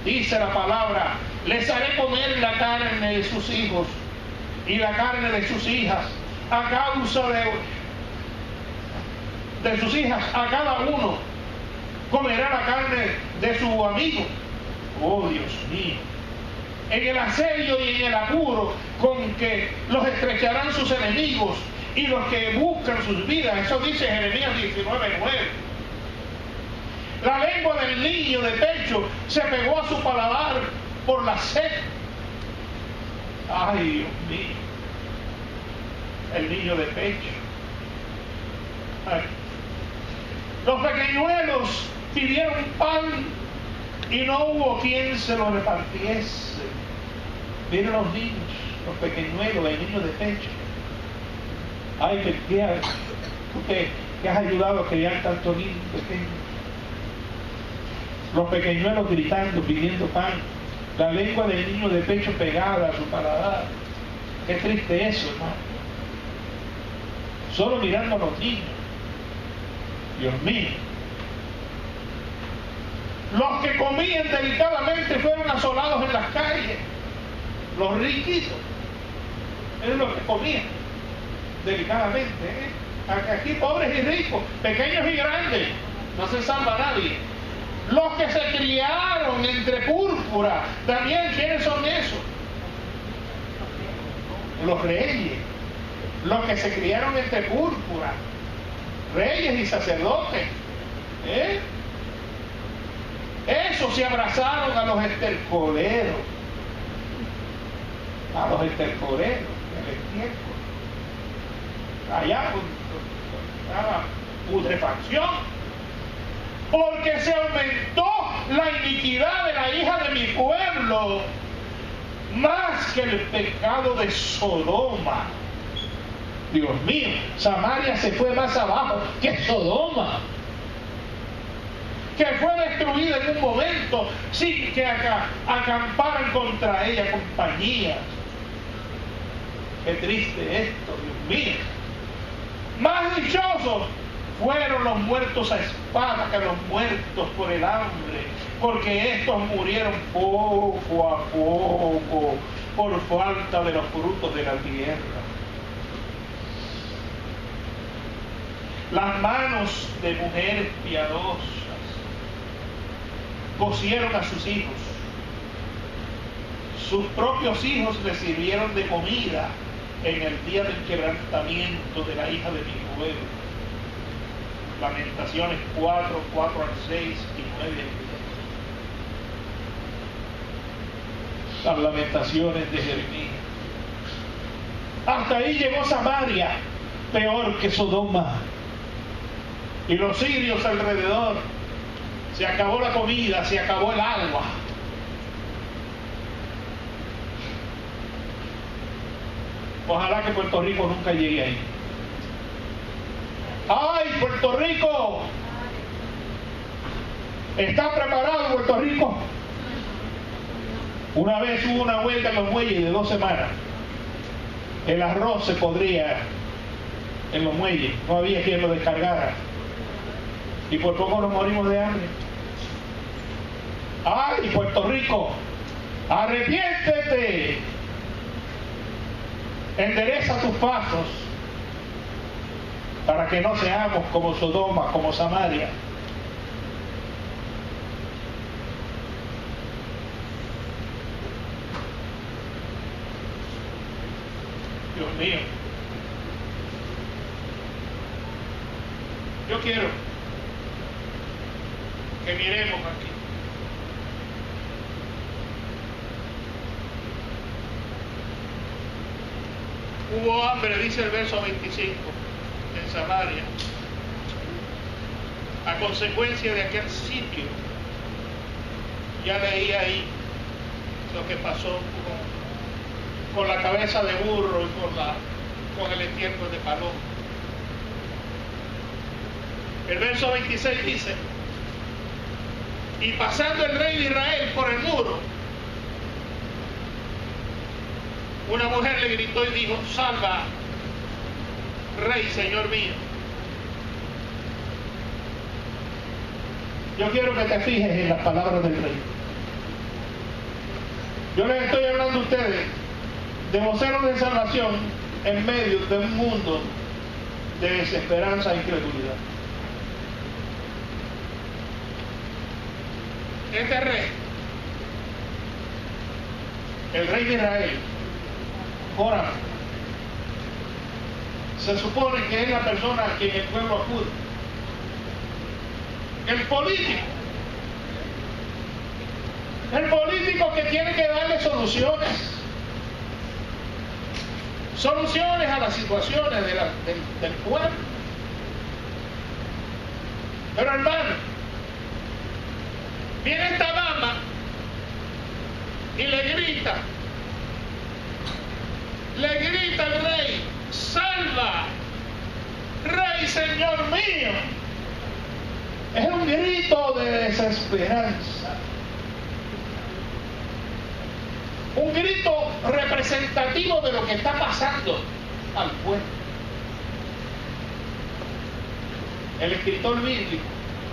Dice la palabra: les haré comer la carne de sus hijos y la carne de sus hijas, a causa de sus hijas. A cada uno comerá la carne de su amigo. Oh, Dios mío. En el asedio y en el apuro con que los estrecharán sus enemigos y los que buscan sus vidas. Eso dice Jeremías 19:9. La lengua del niño de pecho se pegó a su paladar por la sed. Ay, Dios mío. El niño de pecho. Ay. Los pequeñuelos pidieron pan y no hubo quien se lo repartiese. Miren los niños, los pequeñuelos, el niño de pecho. Ay, tú que has ayudado a criar tantos niños pequeños. Los pequeñuelos gritando, pidiendo pan. La lengua del niño de pecho pegada a su paladar. Qué triste eso, hermano. Solo mirando a los niños. Dios mío. Los que comían delicadamente fueron asolados en las calles. Los riquitos eran los que comían delicadamente, Aquí pobres y ricos, pequeños y grandes, no se salva nadie. Los que se criaron entre púrpura, también, ¿quiénes son esos? Los reyes, los que se criaron entre púrpura, reyes y sacerdotes, esos se abrazaron a los estercoleros, del estiércol, allá estaba putrefacción, porque se aumentó la iniquidad de la hija de mi pueblo más que el pecado de Sodoma. Dios mío, Samaria se fue más abajo que Sodoma, que fue destruida en un momento sin que acamparan contra ella compañías. Qué triste esto, Dios mío. Más dichosos fueron los muertos a espada que los muertos por el hambre, porque estos murieron poco a poco por falta de los frutos de la tierra. Las manos de mujeres piadosas cosieron a sus hijos. Sus propios hijos les sirvieron de comida en el día del quebrantamiento de la hija de mi pueblo. Lamentaciones 4, 4 al 6 y 9 al 10. Las lamentaciones de Jeremías. Hasta ahí llegó Samaria, peor que Sodoma. Y los sirios alrededor. Se acabó la comida, se acabó el agua. Ojalá que Puerto Rico nunca llegue ahí. ¡Ay, Puerto Rico! ¿Está preparado Puerto Rico? Una vez hubo una huelga en los muelles de 2 semanas. El arroz se podría en los muelles. No había quien lo descargara. Y por poco nos morimos de hambre. ¡Ay, Puerto Rico! ¡Arrepiéntete! Endereza tus pasos para que no seamos como Sodoma, como Samaria. Dios mío. Yo quiero que miremos aquí. Hubo hambre, dice el verso 25, en Samaria, a consecuencia de aquel sitio. Ya leí ahí lo que pasó con la cabeza de burro y con el estiércol de paloma. El verso 26 dice: y pasando el rey de Israel por el muro, una mujer le gritó y dijo: salva, rey, señor mío. Yo quiero que te fijes en las palabras del rey. Yo les estoy hablando a ustedes de voceros de salvación en medio de un mundo de desesperanza e incredulidad. Este rey, el rey de Israel, Joram, se supone que es la persona a quien el pueblo acude. El político que tiene que darle soluciones a las situaciones del pueblo. Pero hermano, viene esta dama y le grita al rey: salva, rey, señor mío. Es un grito de desesperanza, un grito representativo de lo que está pasando al pueblo. El escritor bíblico,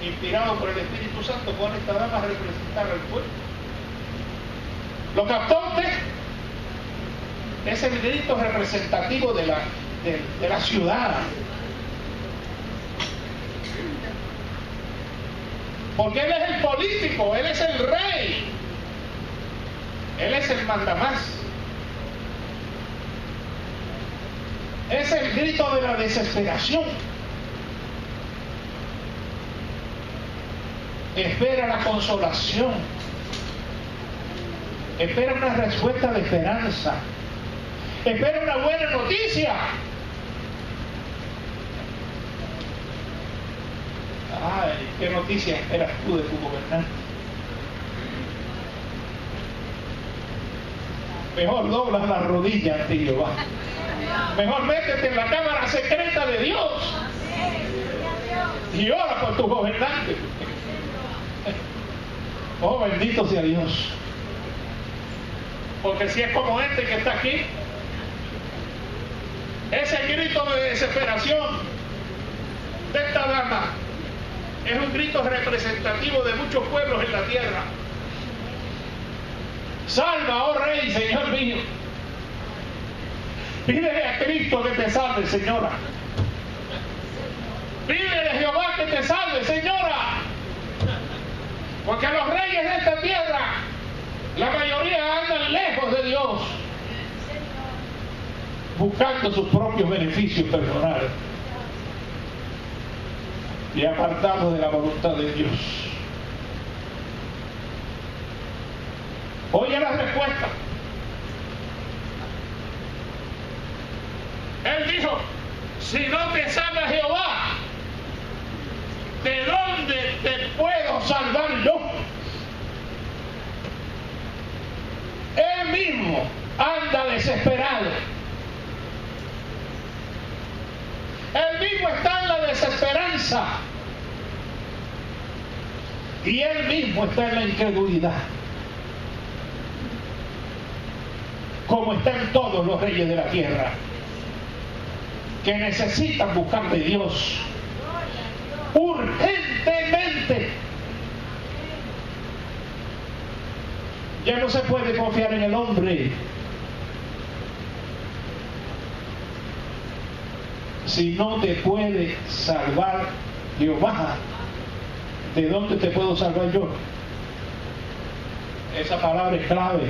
inspirado por el Espíritu Santo, pone a esta dama a representar al pueblo. ¿Lo captó usted? Es el grito representativo de la ciudad. Porque Él es el político, Él es el rey, Él es el mandamás. Es el grito de la desesperación. Espera la consolación. Espera una respuesta de esperanza. Espera una buena noticia. Ay, ¿qué noticia esperas tú de tu gobernante? Mejor dobla las rodillas ante Jehová. Mejor métete en la cámara secreta de Dios y ora por tu gobernante. Oh, bendito sea Dios. Porque si es como este que está aquí, ese grito de desesperación de esta dama es un grito representativo de muchos pueblos en la tierra. Salva, oh Rey, Señor mío. Pídele a Cristo que te salve, señora. Pídele a Jehová que te salve, señora. Porque los reyes de esta tierra, la mayoría andan lejos de Dios, buscando sus propios beneficios personales y apartados de la voluntad de Dios. Oye la respuesta. Él dijo, si no te salva Jehová, ¿de dónde te puedo salvar yo? Él mismo anda desesperado. Él mismo está en la desesperanza. Y él mismo está en la incredulidad. Como están todos los reyes de la tierra, que necesitan buscar de Dios urgentemente. Ya no se puede confiar en el hombre. Si no te puede salvar Jehová, ¿de dónde te puedo salvar yo? Esa palabra es clave.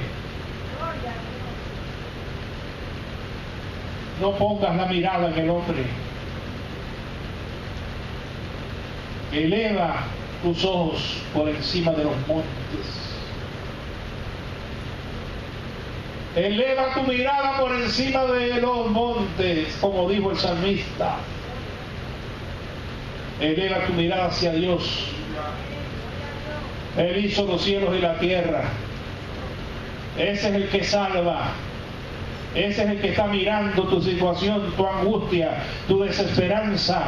No pongas la mirada en el hombre. Eleva tus ojos por encima de los montes. Eleva tu mirada por encima de los montes, como dijo el salmista. Eleva tu mirada hacia Dios. Él hizo los cielos y la tierra. Ese es el que salva. Ese es el que está mirando tu situación, tu angustia, tu desesperanza.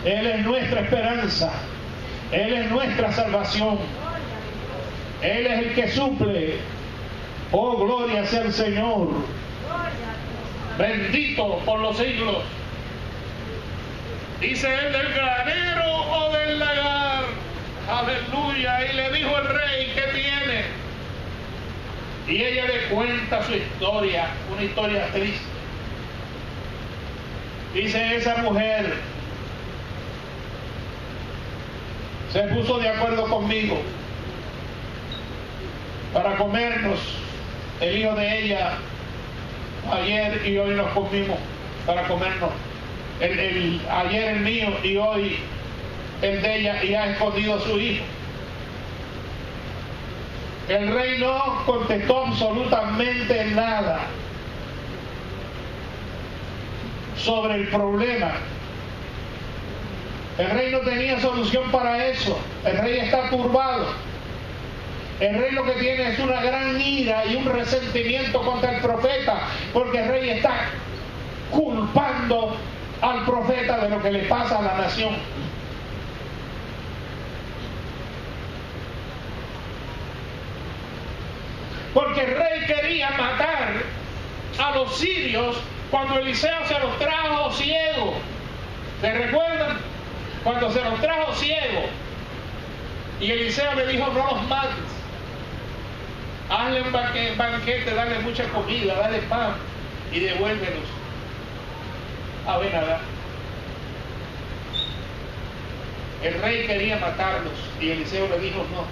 Él es nuestra esperanza. Él es nuestra salvación. Él es el que suple. Oh, gloria sea el Señor. Bendito por los siglos. Dice él, del granero o del lagar. Aleluya. Y le dijo el rey, ¿qué tiene? Y ella le cuenta su historia, una historia triste. Dice, esa mujer se puso de acuerdo conmigo para comernos el hijo de ella ayer y hoy nos comimos para comernos ayer el mío y hoy el de ella, y ha escondido a su hijo. El rey no contestó absolutamente nada sobre el problema. El rey no tenía solución para eso. El rey está turbado. El rey lo que tiene es una gran ira y un resentimiento contra el profeta, porque el rey está culpando al profeta de lo que le pasa a la nación. Porque el rey quería matar a los sirios cuando Eliseo se los trajo ciegos. ¿Se recuerdan? Cuando se los trajo ciegos. Y Eliseo le dijo, no los mates. Hazle un banquete, dale mucha comida, dale pan y devuélvelos a Ben-Hadad. El rey quería matarlos y Eliseo le dijo no.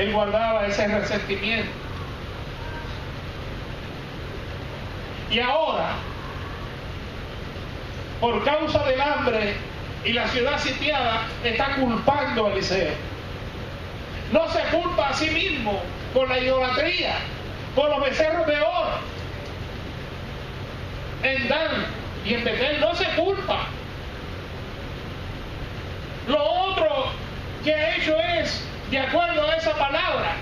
Él guardaba ese resentimiento. Y ahora, por causa del hambre y la ciudad sitiada, está culpando a Eliseo. No se culpa a sí mismo por la idolatría, por los becerros de oro. En Dan y en Betel no se culpa. Lo otro que ha hecho es, de acuerdo a esa palabra,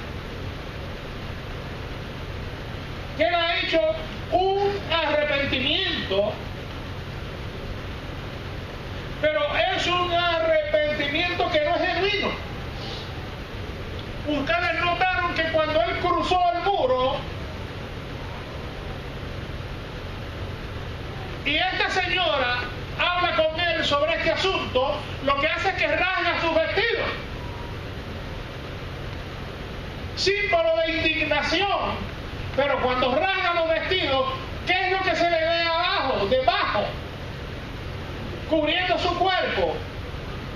que él ha hecho un arrepentimiento, pero es un arrepentimiento que no es genuino. Ustedes notaron que cuando él cruzó el muro y esta señora habla con él sobre este asunto, lo que hace es que rasga sus vestidos, símbolo de indignación. Pero cuando rasga los vestidos, ¿qué es lo que se le ve abajo, debajo? Cubriendo su cuerpo,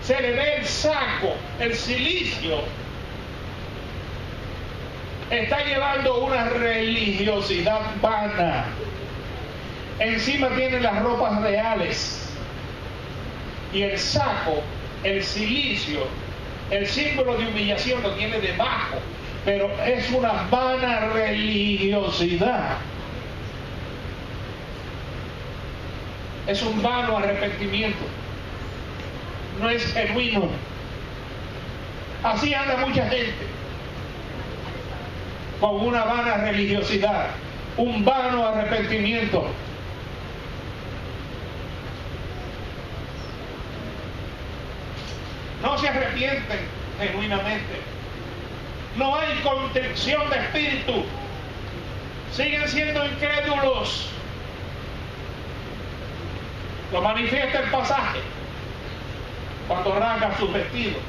se le ve el saco, el cilicio. Está llevando una religiosidad vana. Encima tiene las ropas reales. Y el saco, el cilicio, el símbolo de humillación lo tiene debajo. Pero es una vana religiosidad. Es un vano arrepentimiento. No es genuino. Así anda mucha gente. Con una vana religiosidad. Un vano arrepentimiento. No se arrepienten genuinamente. No hay contrición de espíritu. Siguen siendo incrédulos. Lo manifiesta el pasaje cuando rasga sus vestidos.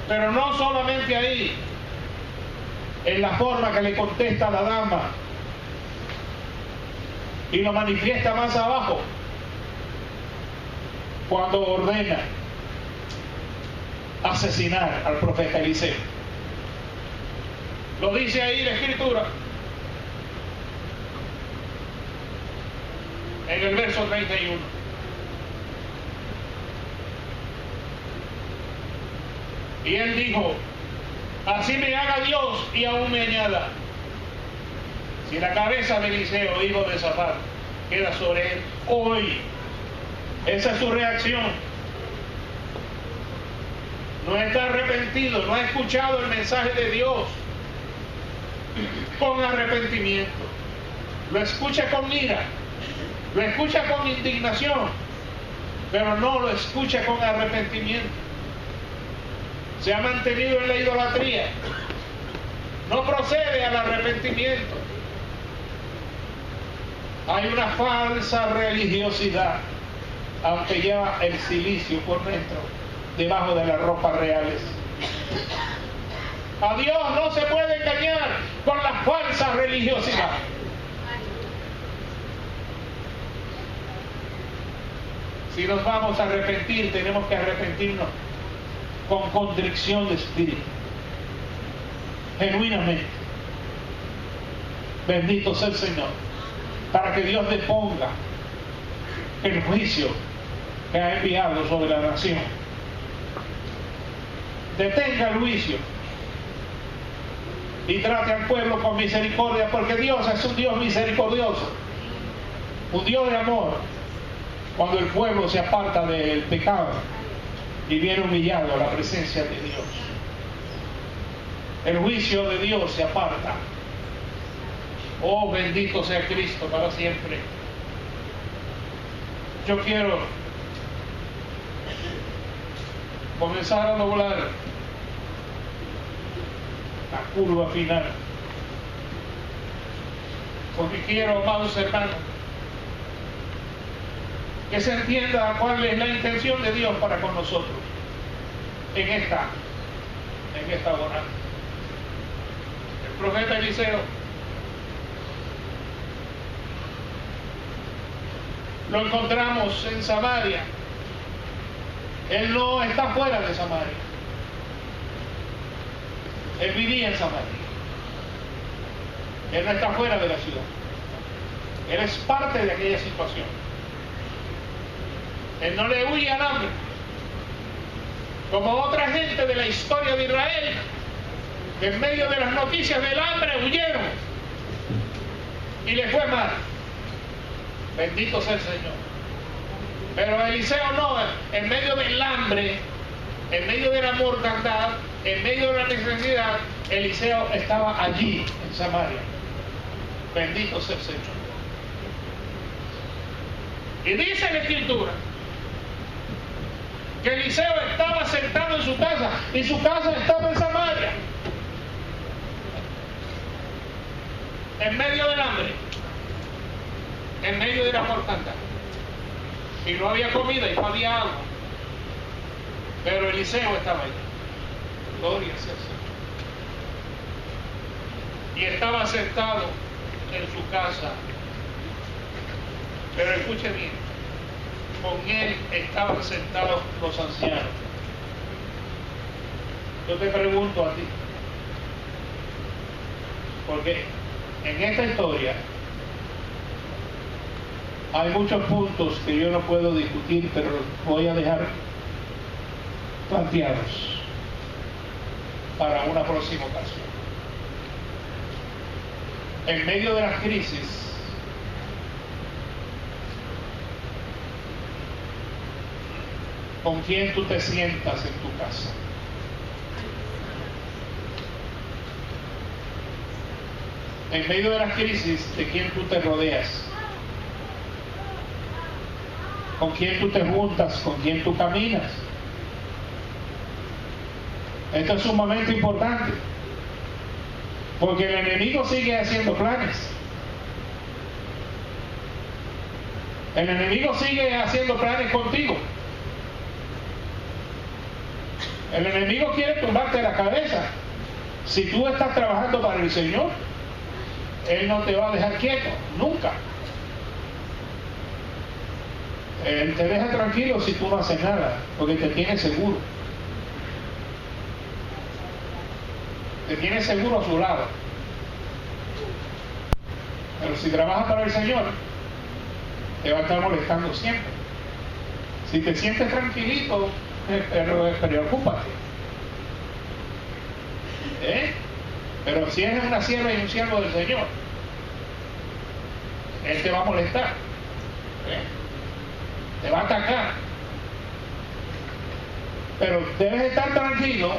Pero no solamente ahí, en la forma que le contesta a la dama, y lo manifiesta más abajo cuando ordena asesinar al profeta Eliseo. Lo dice ahí la escritura en el verso 31. Y él dijo: así me haga Dios y aún me añada, si la cabeza de Eliseo, hijo de Safat, queda sobre él hoy. Esa es su reacción. No está arrepentido, no ha escuchado el mensaje de Dios con arrepentimiento. Lo escucha con ira, lo escucha con indignación, pero no lo escucha con arrepentimiento. Se ha mantenido en la idolatría, no procede al arrepentimiento. Hay una falsa religiosidad, aunque lleva el cilicio por dentro, debajo de las ropas reales. A Dios no se puede engañar con la falsa religiosidad. Si nos vamos a arrepentir, tenemos que arrepentirnos con contrición de espíritu, genuinamente. Bendito sea el Señor, para que Dios deponga el juicio que ha enviado sobre la nación. Detenga el juicio y trate al pueblo con misericordia, porque Dios es un Dios misericordioso, un Dios de amor. Cuando el pueblo se aparta del pecado y viene humillado a la presencia de Dios, el juicio de Dios se aparta. Oh, bendito sea Cristo para siempre. Yo quiero comenzar a doblar la curva final, porque quiero, amados hermanos, que se entienda cuál es la intención de Dios para con nosotros en esta hora. El profeta Eliseo lo encontramos en Samaria, Él no está fuera de Samaria. Él vivía en Samaria. Él no está fuera de la ciudad. Él es parte de aquella situación. Él no le huye al hambre. Como otra gente de la historia de Israel, que en medio de las noticias del hambre huyeron y le fue mal. Bendito sea el Señor. Pero Eliseo no, en medio del hambre, en medio de la mortandad, en medio de la necesidad, Eliseo estaba allí, en Samaria. Bendito sea el Señor. Y dice la Escritura que Eliseo estaba sentado en su casa y su casa estaba en Samaria. En medio del hambre, en medio de la mortandad. Y no había comida y no había agua. Pero Eliseo estaba ahí. Gloria sea al Señor. Y estaba sentado en su casa. Pero escuche bien, con él estaban sentados los ancianos. Yo te pregunto a ti, porque en esta historia hay muchos puntos que yo no puedo discutir, pero voy a dejar planteados para una próxima ocasión. En medio de las crisis, ¿con quién tú te sientas en tu casa? En medio de las crisis, ¿de quién tú te rodeas? ¿Con quién tú te juntas? ¿Con quién tú caminas? Esto es sumamente importante, porque el enemigo sigue haciendo planes. El enemigo sigue haciendo planes contigo. El enemigo quiere tumbarte la cabeza. Si tú estás trabajando para el Señor, Él no te va a dejar quieto, nunca. Él te deja tranquilo si tú no haces nada, porque te tiene seguro. Te tiene seguro a su lado. Pero si trabajas para el Señor, te va a estar molestando siempre. Si te sientes tranquilito, preocúpate. Pero si eres una sierva y un siervo del Señor, Él te va a molestar. Te va a atacar. Pero debes estar tranquilo,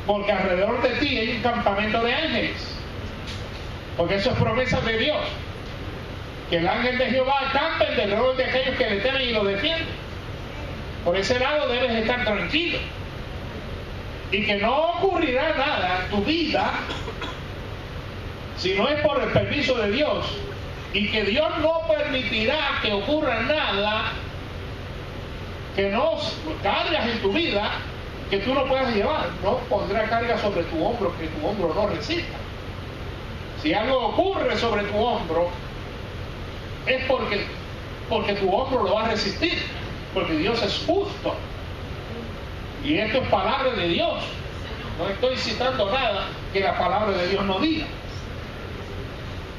porque alrededor de ti hay un campamento de ángeles. Porque eso es promesa de Dios. Que el ángel de Jehová acampe alrededor de aquellos que le temen y lo defienden. Por ese lado debes estar tranquilo. Y que no ocurrirá nada en tu vida si no es por el permiso de Dios. Y que Dios no permitirá que ocurra nada que no cargas en tu vida que tú no puedas llevar. No pondrá carga sobre tu hombro que tu hombro no resista. Si algo ocurre sobre tu hombro, es porque tu hombro lo va a resistir. Porque Dios es justo. Y esto es palabra de Dios. No estoy citando nada que la palabra de Dios no diga.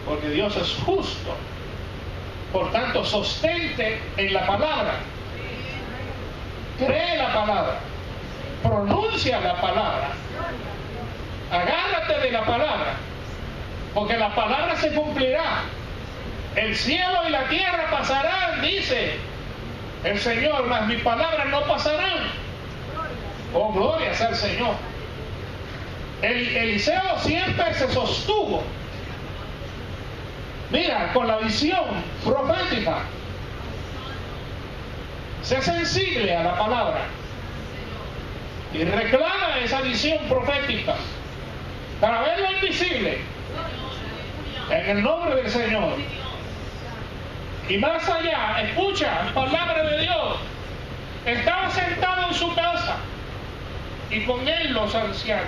Porque Dios es justo. Por tanto, sostente en la palabra. Cree la palabra. Pronuncia la palabra. Agárrate de la palabra. Porque la palabra se cumplirá. El cielo y la tierra pasarán, dice el Señor, mas mis palabras no pasarán. Oh, gloria sea al Señor. Eliseo siempre se sostuvo, mira, con la visión profética. Sé sensible a la palabra y reclama esa visión profética para ver lo invisible en el nombre del Señor. Y más allá, escucha palabra de Dios. Estaba sentado en su casa y con él los ancianos.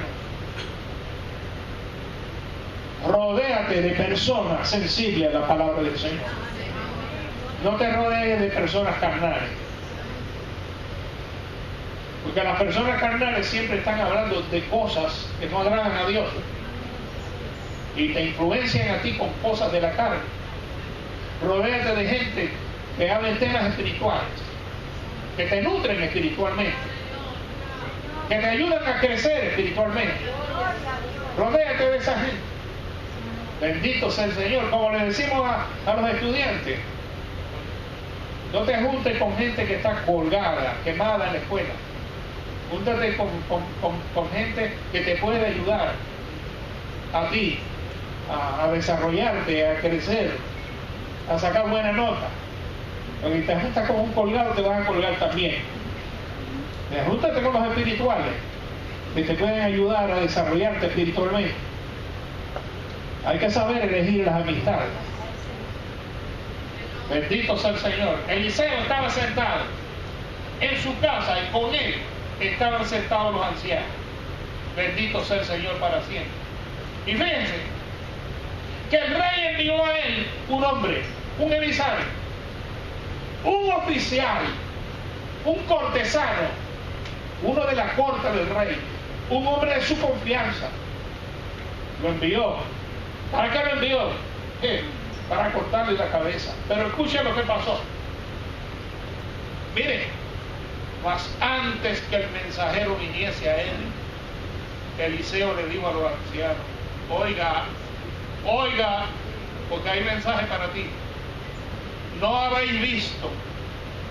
Rodéate de personas sensibles a la palabra del Señor. No te rodees de personas carnales. Porque las personas carnales siempre están hablando de cosas que no agradan a Dios y te influencian a ti con cosas de la carne. Rodéate de gente que hablen temas espirituales, que te nutren espiritualmente, que te ayudan a crecer espiritualmente. Rodéate de esa gente. Bendito sea el Señor. Como le decimos a los estudiantes, no te juntes con gente que está colgada, quemada en la escuela. Júntate con gente que te puede ayudar a ti a desarrollarte, a crecer, a sacar buena nota. Porque si te juntas con un colgado, te vas a colgar también. Júntate con los espirituales, que te pueden ayudar a desarrollarte espiritualmente. Hay que saber elegir las amistades. Bendito sea el Señor. Eliseo estaba sentado en su casa y con él estaban sentados los ancianos. Bendito sea el Señor para siempre. Y fíjense que el rey envió a él un hombre, un emisario, un oficial, un cortesano, uno de la corte del rey, un hombre de su confianza. Lo envió. ¿Para qué lo envió? ¿Qué? Para cortarle la cabeza. Pero escuchen lo que pasó. Miren, mas antes que el mensajero viniese a él, Eliseo le dijo a los ancianos: oiga, porque hay mensaje para ti. ¿No habéis visto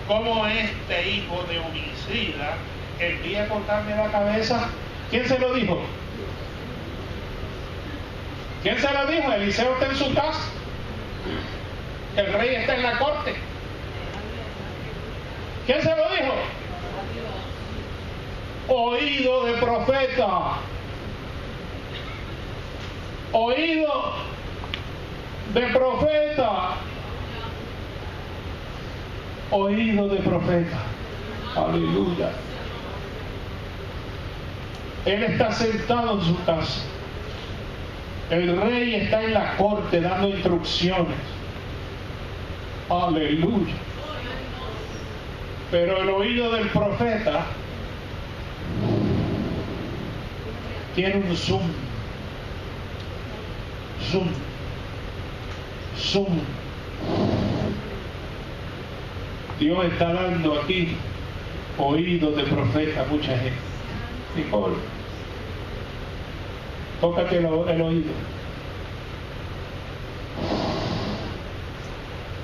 cómo este hijo de homicida envía a cortarme la cabeza? ¿Quién se lo dijo? ¿Quién se lo dijo? Eliseo está en su casa. El rey está en la corte. ¿Quién se lo dijo? Oído de profeta. Oído de profeta. Oído de profeta. Aleluya. Él está sentado en su casa. El rey está en la corte dando instrucciones. Aleluya. Pero el oído del profeta tiene un zoom. Dios está dando aquí oído de profeta a mucha gente. Nicole, tócate el oído.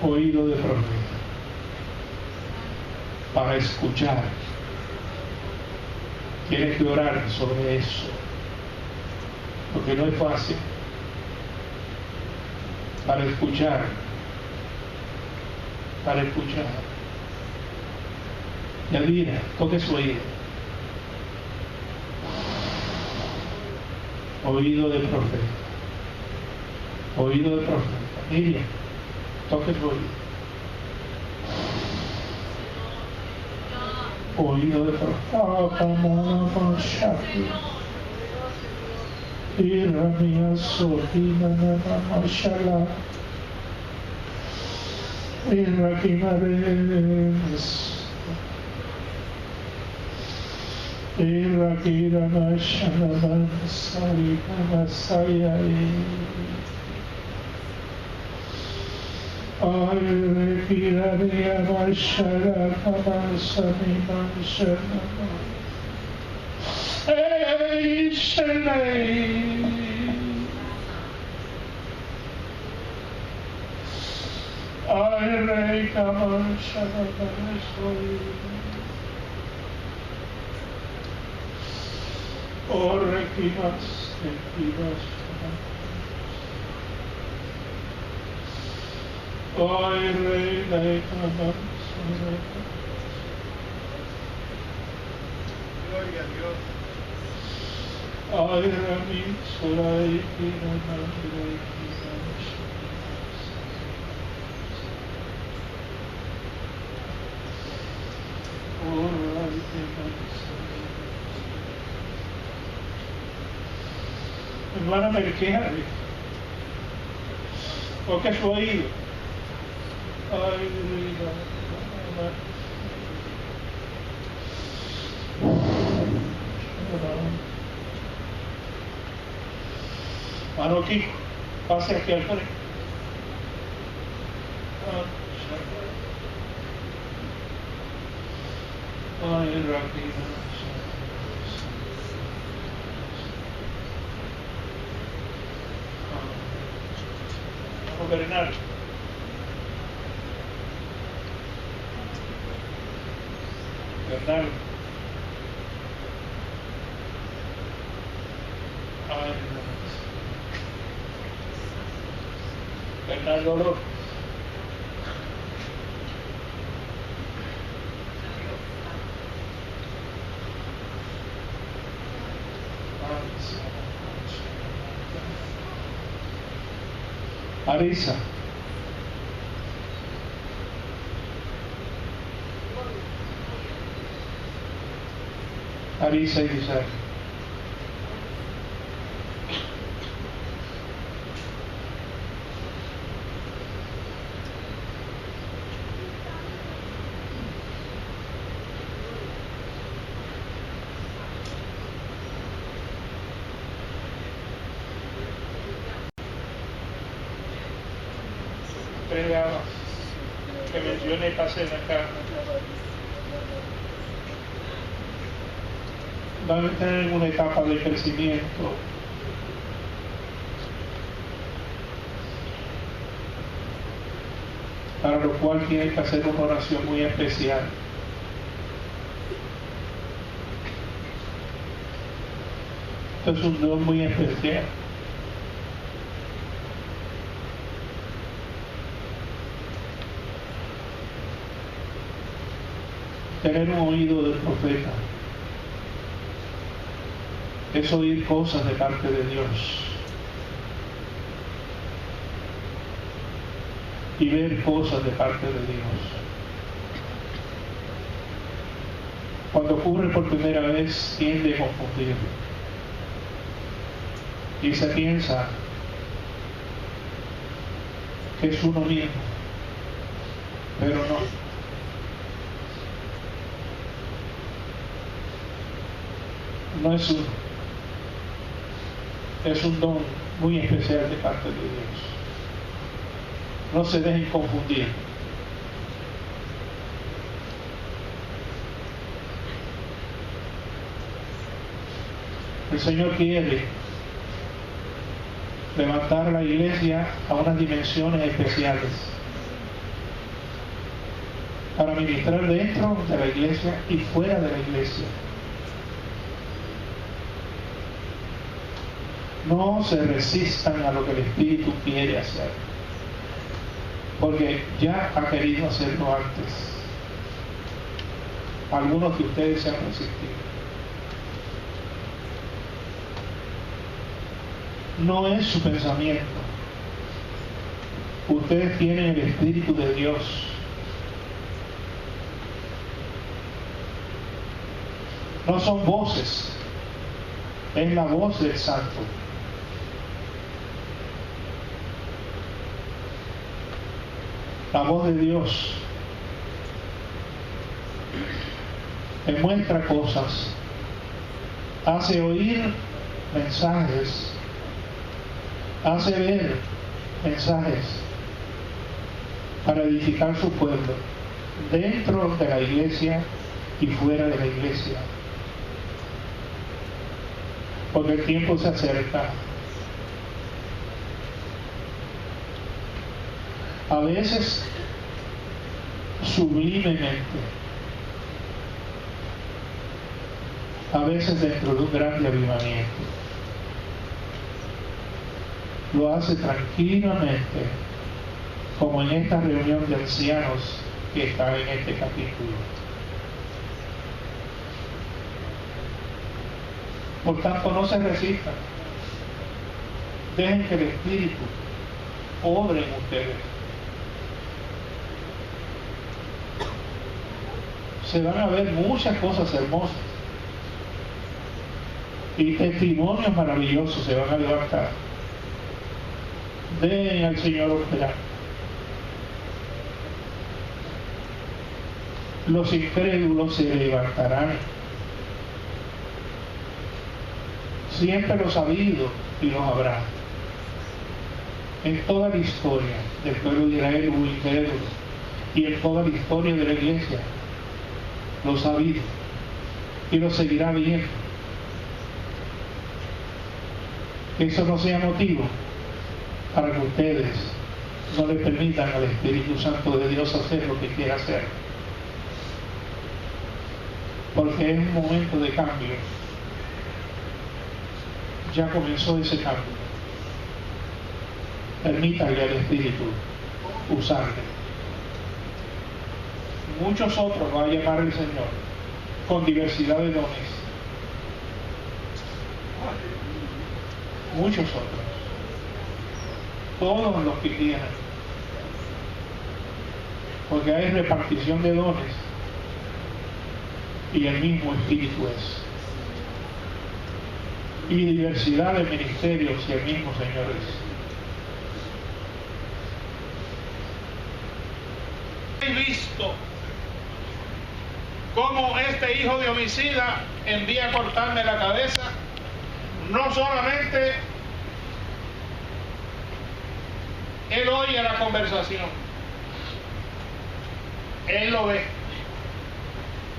Oído de profeta. Para escuchar. Tienes que orar sobre eso. Porque no es fácil. Para escuchar. Para escuchar. Yadira, toque su oído. Oído de profeta. Oído de profeta. Miriam, toque su oído. Oído de profeta. Iramia Sotina Mashallah. Irakimares. Irakira Mashalaman Sarika Masayai. Irakira Mashalaka Masani Mashalama. Hey, Shalai. Irakira Mashalaka Masayai. Orekimas, ekimas, ay rey, leikamas, gloria a Dios. Ay rami, sorai, kiraman, reikimas. Orai, kiramas. Hermana Melquía, toque su oído. Ay, Mano Kiko, pase aquí al frente. Ay, rápido. Vamos a Bernardo. Bernardo. Ay, Bernardo López. Arisa. Arisa y Isaac. Que mencione pase en acá. Van a estar en una etapa de crecimiento. Para lo cual tiene que hacer una oración muy especial. Esto es un don muy especial. Tener un oído del profeta es oír cosas de parte de Dios y ver cosas de parte de Dios. Cuando ocurre por primera vez, tiende a confundir y se piensa que es uno mismo, pero no. No es uno. Es un don muy especial de parte de Dios. No se dejen confundir. El Señor quiere levantar la iglesia a unas dimensiones especiales para ministrar dentro de la iglesia y fuera de la iglesia. No se resistan a lo que el Espíritu quiere hacer, porque ya ha querido hacerlo antes. Algunos de ustedes se han resistido. No es su pensamiento. Ustedes tienen el Espíritu de Dios. No son voces, es la voz del Santo. La voz de Dios te muestra cosas, hace oír mensajes, hace ver mensajes para edificar su pueblo dentro de la iglesia y fuera de la iglesia, porque el tiempo se acerca. A veces sublimemente, a veces dentro de un gran avivamiento. Lo hace tranquilamente, como en esta reunión de ancianos que está en este capítulo. Por tanto, no se resistan. Dejen que el Espíritu obre en ustedes. Se van a ver muchas cosas hermosas y testimonios maravillosos se van a levantar. Den al Señor operar. Los incrédulos se levantarán. Siempre los ha habido y los habrá. En toda la historia del pueblo de Israel hubo incrédulos, y en toda la historia de la iglesia los ha habido y los seguirá viendo. Que eso no sea motivo para que ustedes no le permitan al Espíritu Santo de Dios hacer lo que quiera hacer, porque es un momento de cambio. Ya comenzó ese cambio. Permítanle al Espíritu usarle. Muchos otros va a llamar el Señor con diversidad de dones. Muchos otros. Todos los que quieran. Porque hay repartición de dones y el mismo Espíritu es. Y diversidad de ministerios y el mismo Señor es. He visto cómo este hijo de homicida envía a cortarme la cabeza. No solamente él oye la conversación, él lo ve.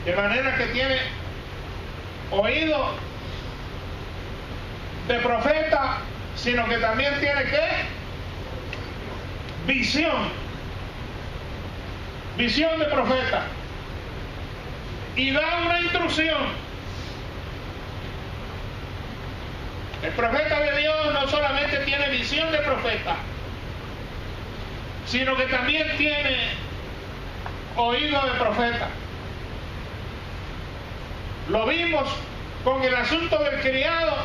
De manera que tiene oído de profeta, sino que también tiene ¿qué? Visión de profeta, y da una instrucción. El profeta de Dios no solamente tiene visión de profeta, sino que también tiene oído de profeta. Lo vimos con el asunto del criado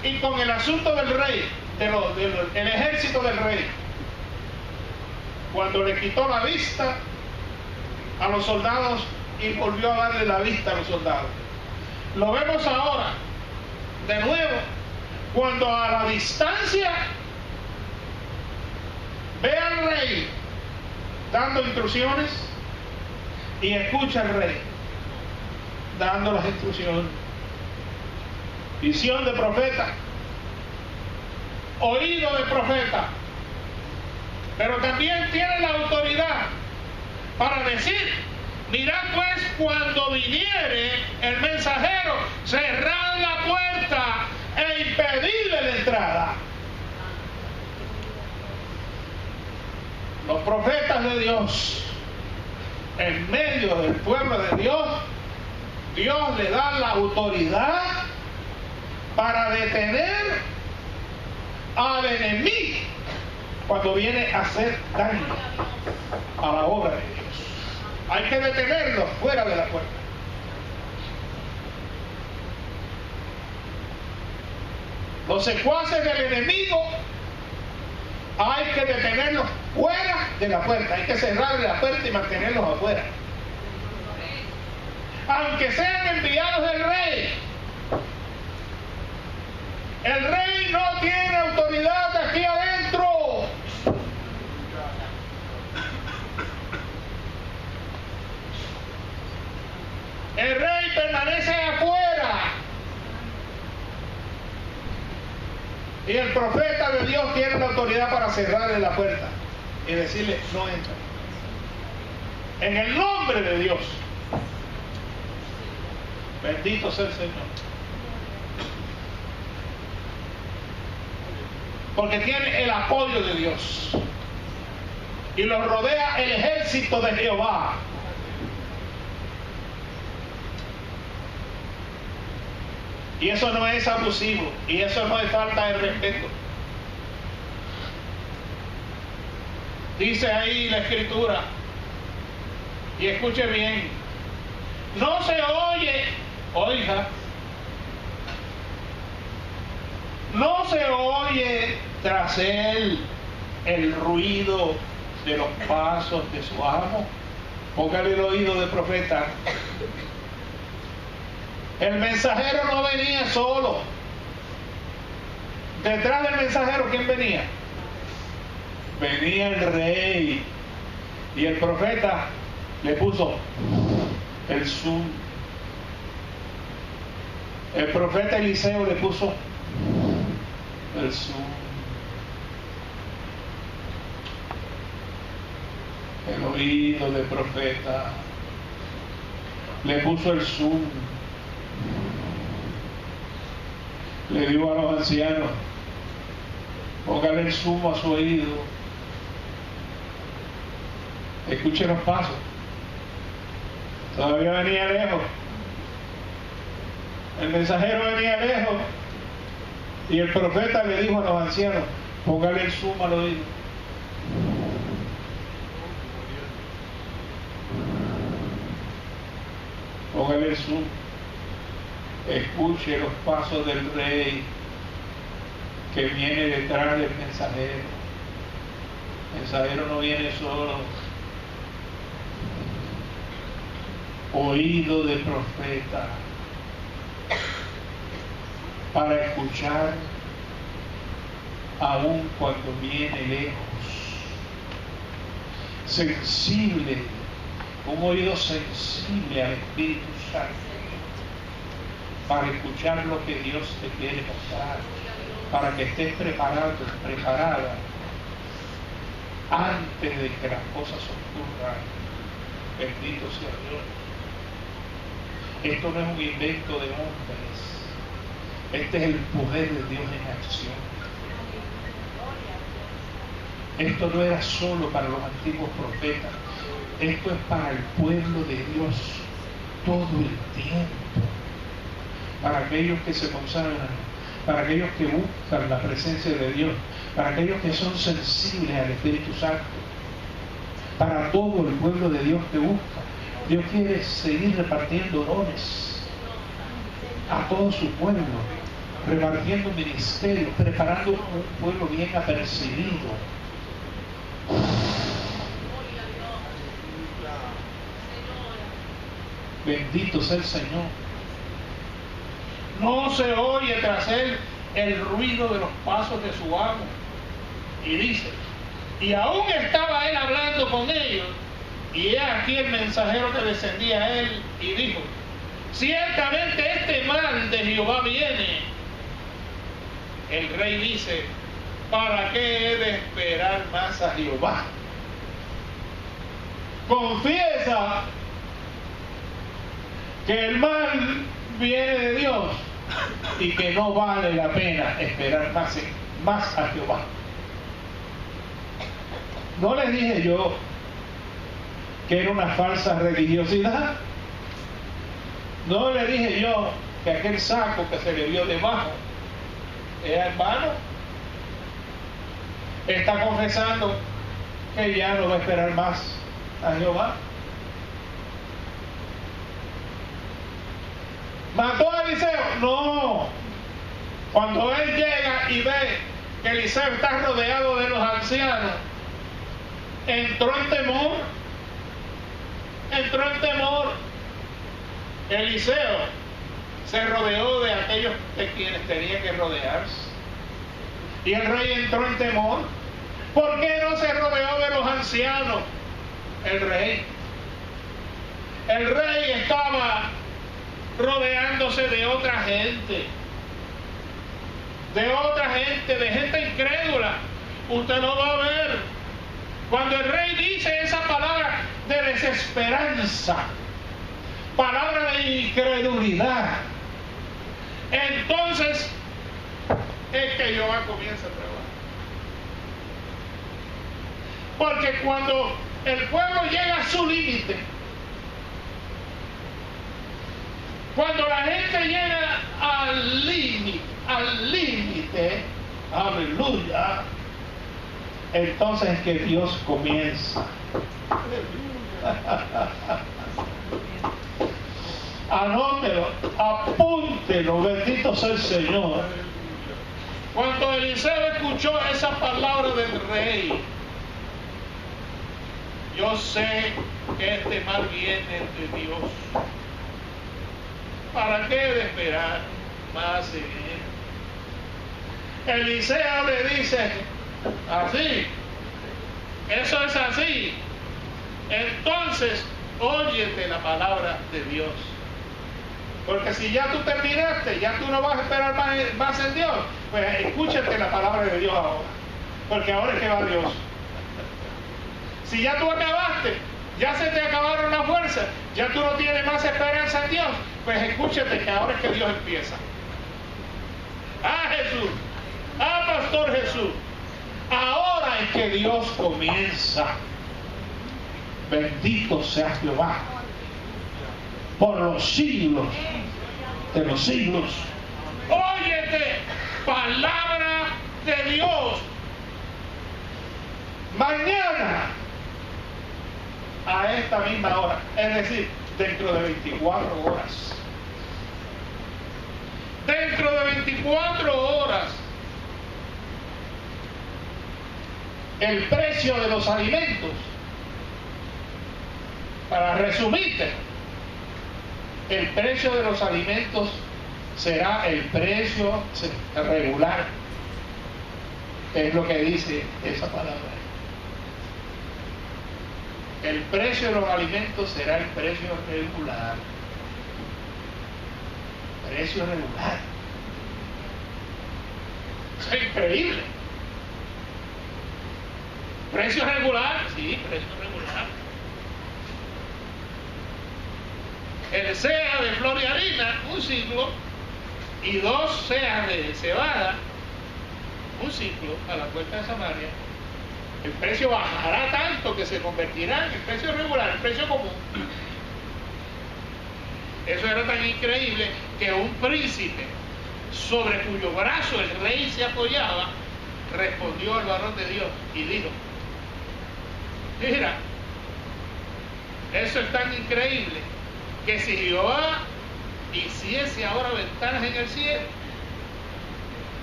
y con el asunto del rey, del ejército del rey, cuando le quitó la vista a los soldados y volvió a darle la vista a los soldados. Lo vemos ahora de nuevo cuando a la distancia ve al rey dando instrucciones y escucha al rey dando las instrucciones. Visión de profeta, oído de profeta, pero también tiene la autoridad para decir: mirad pues, cuando viniere el mensajero, cerrad la puerta e impedirle la entrada. Los profetas de Dios, en medio del pueblo de Dios, Dios le da la autoridad para detener al enemigo cuando viene a hacer daño a la obra de Dios. Hay que detenerlo fuera de la puerta. Los secuaces del enemigo hay que detenerlos fuera de la puerta. Hay que cerrarle la puerta y mantenerlos afuera. Aunque sean enviados del rey, el rey no tiene autoridad aquí adentro. El rey permanece afuera. Y el profeta de Dios tiene la autoridad para cerrarle la puerta y decirle: no entra. En el nombre de Dios. Bendito sea el Señor. Porque tiene el apoyo de Dios. Y lo rodea el ejército de Jehová. Y eso no es abusivo. Y eso no es falta de respeto. Dice ahí la Escritura, y escuche bien: no se oye, oiga, no se oye tras él el ruido de los pasos de su amo. Póngale el oído de profeta. El mensajero no venía solo. Detrás del mensajero, ¿quién venía? Venía el rey. Y el profeta le puso el zoom. El profeta Eliseo le puso el zoom. el oído del profeta, le puso el zoom, le dijo a los ancianos, póngale el zoom a su oído, escuche los pasos. Todavía venía lejos, el mensajero venía lejos, y el profeta le dijo a los ancianos, póngale el zoom al oído. Póngale el zoom, escuche los pasos del rey que viene detrás del mensajero. El mensajero no viene solo. Oído de profeta para escuchar aun cuando viene lejos. Sensible, un oído sensible al Espíritu Santo para escuchar lo que Dios te quiere mostrar, para que estés preparado, preparada antes de que las cosas ocurran. Bendito sea Dios. Esto no es un invento de hombres, este es el poder de Dios en acción. Esto no era solo para los antiguos profetas, esto es para el pueblo de Dios todo el tiempo, para aquellos que se consagran, para aquellos que buscan la presencia de Dios, para aquellos que son sensibles al Espíritu Santo, para todo el pueblo de Dios que busca. Dios quiere seguir repartiendo dones a todo su pueblo, repartiendo ministerios, preparando un pueblo bien apercibido. Bendito sea el Señor. No se oye tras él el ruido de los pasos de su amo. Y dice, y aún estaba él hablando con ellos, y he aquí el mensajero que descendía a él, y dijo, ciertamente este mal de Jehová viene. El rey dice, ¿para qué he de esperar más a Jehová? Confiesa que el mal viene de Dios y que no vale la pena esperar más a Jehová. ¿No les dije yo que era una falsa religiosidad? ¿No le dije yo que aquel saco que se le vio debajo era en vano? Está confesando que ya no va a esperar más a Jehová. ¿Mató a Eliseo? No. Cuando él llega y ve que Eliseo está rodeado de los ancianos, entró en temor. Entró en temor. Eliseo se rodeó de aquellos de quienes tenía que rodearse. Y el rey entró en temor. ¿Por qué no se rodeó de los ancianos? El rey estaba rodeándose de otra gente, de gente incrédula. Usted no va a ver. Cuando el rey dice esa palabra de desesperanza, palabra de incredulidad, entonces es que Jehová comienza a trabajar. Porque cuando el pueblo llega a su límite, cuando la gente llega al límite, aleluya, entonces es que Dios comienza. Anótelo, apúntelo, bendito sea el Señor. Cuando Eliseo escuchó esa palabra del rey, yo sé que este mal viene de Dios. ¿Para qué de esperar más en él? Eliseo le dice, así, eso es así. Entonces, óyete la palabra de Dios. Porque si ya tú terminaste, ya tú no vas a esperar más en Dios, pues escúchate la palabra de Dios ahora. Porque ahora es que va Dios. Si ya tú acabaste, ya se te acabaron las fuerzas, ya tú no tienes más esperanza en Dios, pues escúchate que ahora es que Dios empieza. Ah, Jesús, ah, Pastor Jesús, ahora es que Dios comienza. Bendito sea Jehová por los siglos de los siglos. Óyete, palabra de Dios. Mañana a esta misma hora, es decir, dentro de 24 horas. Dentro de 24 horas, el precio de los alimentos, para resumirte, el precio de los alimentos será el precio regular. Es lo que dice esa palabra. El precio de los alimentos será el precio regular. Precio regular. Eso es increíble. ¿Precio regular? Sí, precio regular. El sea de flor y harina, un ciclo, y 2 seas de cebada, un ciclo, a la puerta de Samaria. El precio bajará tanto que se convertirá en el precio regular, el precio común. Eso era tan increíble que un príncipe sobre cuyo brazo el rey se apoyaba respondió al varón de Dios y dijo: mira, eso es tan increíble que si Jehová hiciese ahora ventanas en el cielo,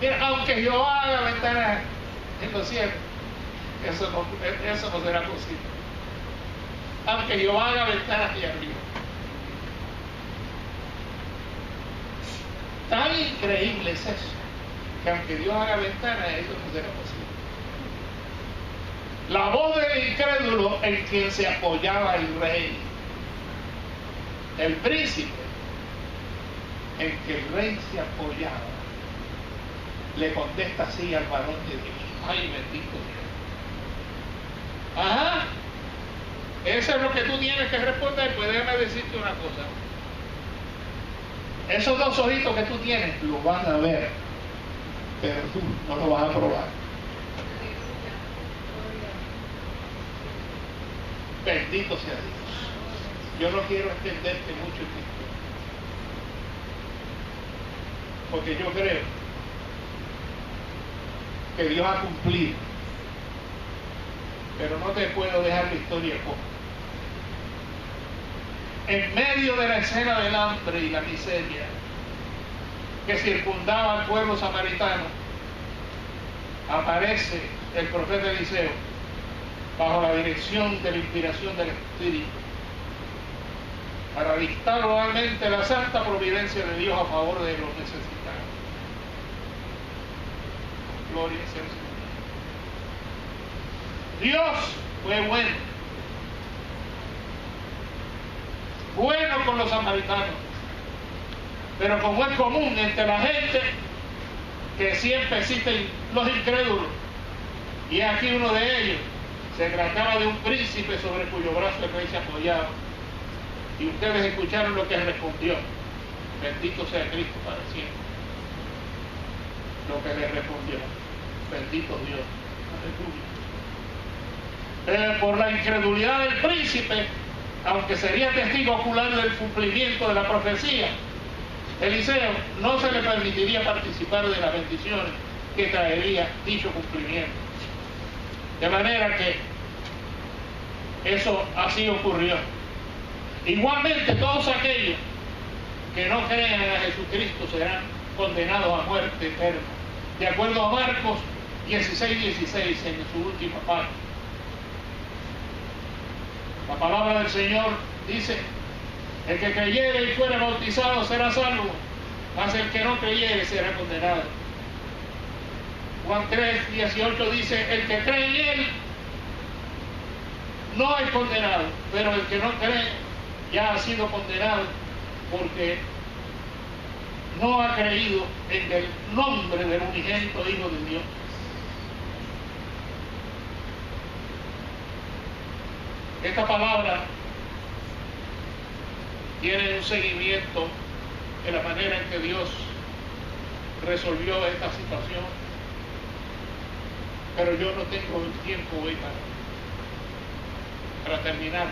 mira, aunque Jehová haga ventanas en los cielos, eso no será posible. Aunque Jehová haga ventanas allá arriba. Tan increíble es eso, que aunque Dios haga ventanas, eso no será posible. La voz del incrédulo en quien se apoyaba el rey, el príncipe en que el rey se apoyaba, le contesta así al varón de Dios: ay, bendito Dios. Ajá, eso es lo que tú tienes que responder. Pues déjame decirte una cosa: esos 2 ojitos que tú tienes lo van a ver, pero tú no lo vas a probar. Bendito sea Dios. Yo no quiero extenderte mucho el tiempo, porque yo creo que Dios ha cumplido, pero no te puedo dejar la historia corta. En medio de la escena del hambre y la miseria que circundaba al pueblo samaritano, aparece el profeta Eliseo bajo la dirección de la inspiración del Espíritu para dictar nuevamente la santa providencia de Dios a favor de los necesitados. Gloria sea al Señor. Dios fue bueno con los samaritanos, pero como es común entre la gente, que siempre existen los incrédulos, y aquí uno de ellos. Se trataba de un príncipe sobre cuyo brazo el rey se apoyaba, y ustedes escucharon lo que él respondió: bendito sea Cristo para siempre. Lo que le respondió: bendito Dios, aleluya. Por la incredulidad del príncipe, aunque sería testigo ocular del cumplimiento de la profecía, Eliseo no se le permitiría participar de las bendiciones que traería dicho cumplimiento. De manera que eso así ocurrió. Igualmente, todos aquellos que no crean a Jesucristo serán condenados a muerte eterna, de acuerdo a Marcos 16:16 en su última parte. La palabra del Señor dice: el que creyere y fuere bautizado será salvo, mas el que no creyere será condenado. Juan 3:18 dice: el que cree en Él no es condenado, pero el que no cree ya ha sido condenado, porque no ha creído en el nombre del unigénito Hijo de Dios. Esta palabra tiene un seguimiento de la manera en que Dios resolvió esta situación, pero yo no tengo el tiempo hoy para terminar.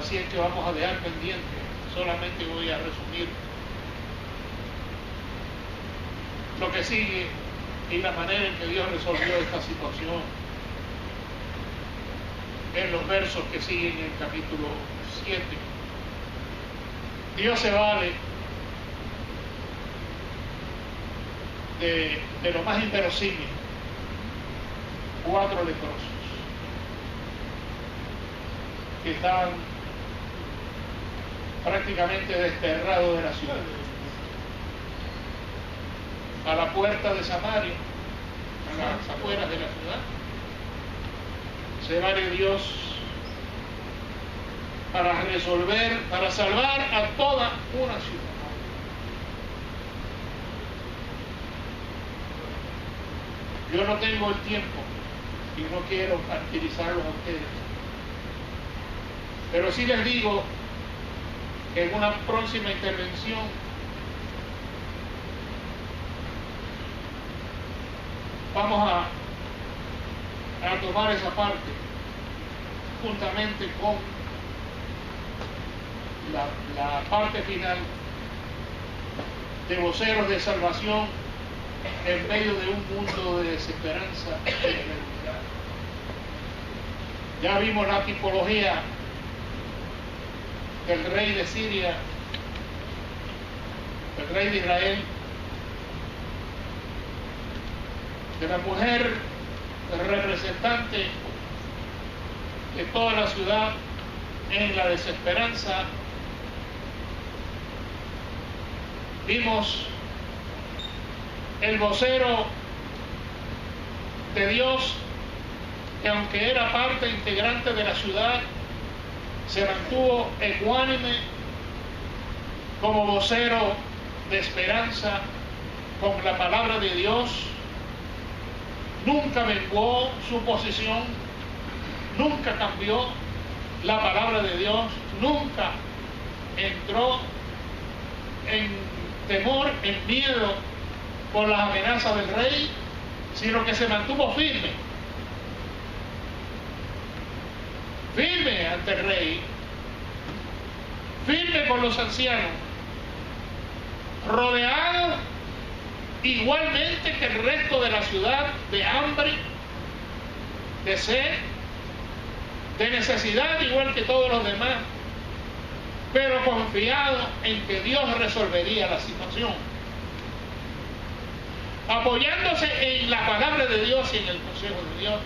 Así es que vamos a dejar pendiente, solamente voy a resumir lo que sigue y la manera en que Dios resolvió esta situación en los versos que siguen en el capítulo 7. Dios se vale de lo más inverosímil. 4 leprosos que estaban prácticamente desterrados de la ciudad, a la puerta de Samaria, a las afueras de la ciudad. Se vale Dios para resolver, para salvar a toda una ciudad. Yo no tengo el tiempo y no quiero martirizarlos a ustedes, pero sí les digo que en una próxima intervención vamos a tomar esa parte juntamente con la parte final de voceros de salvación en medio de un mundo de desesperanza y de debilidad. Ya vimos la tipología del rey de Siria, del rey de Israel, de la mujer representante de toda la ciudad en la desesperanza. Vimos el vocero de Dios, que aunque era parte integrante de la ciudad, se mantuvo ecuánime como vocero de esperanza con la palabra de Dios. Nunca menguó su posición, nunca cambió la palabra de Dios, nunca entró en temor, en miedo por las amenazas del rey, sino que se mantuvo firme. Firme ante el rey, firme con los ancianos, rodeado igualmente que el resto de la ciudad de hambre, de sed, de necesidad, igual que todos los demás, pero confiado en que Dios resolvería la situación, apoyándose en la palabra de Dios y en el consejo de Dios,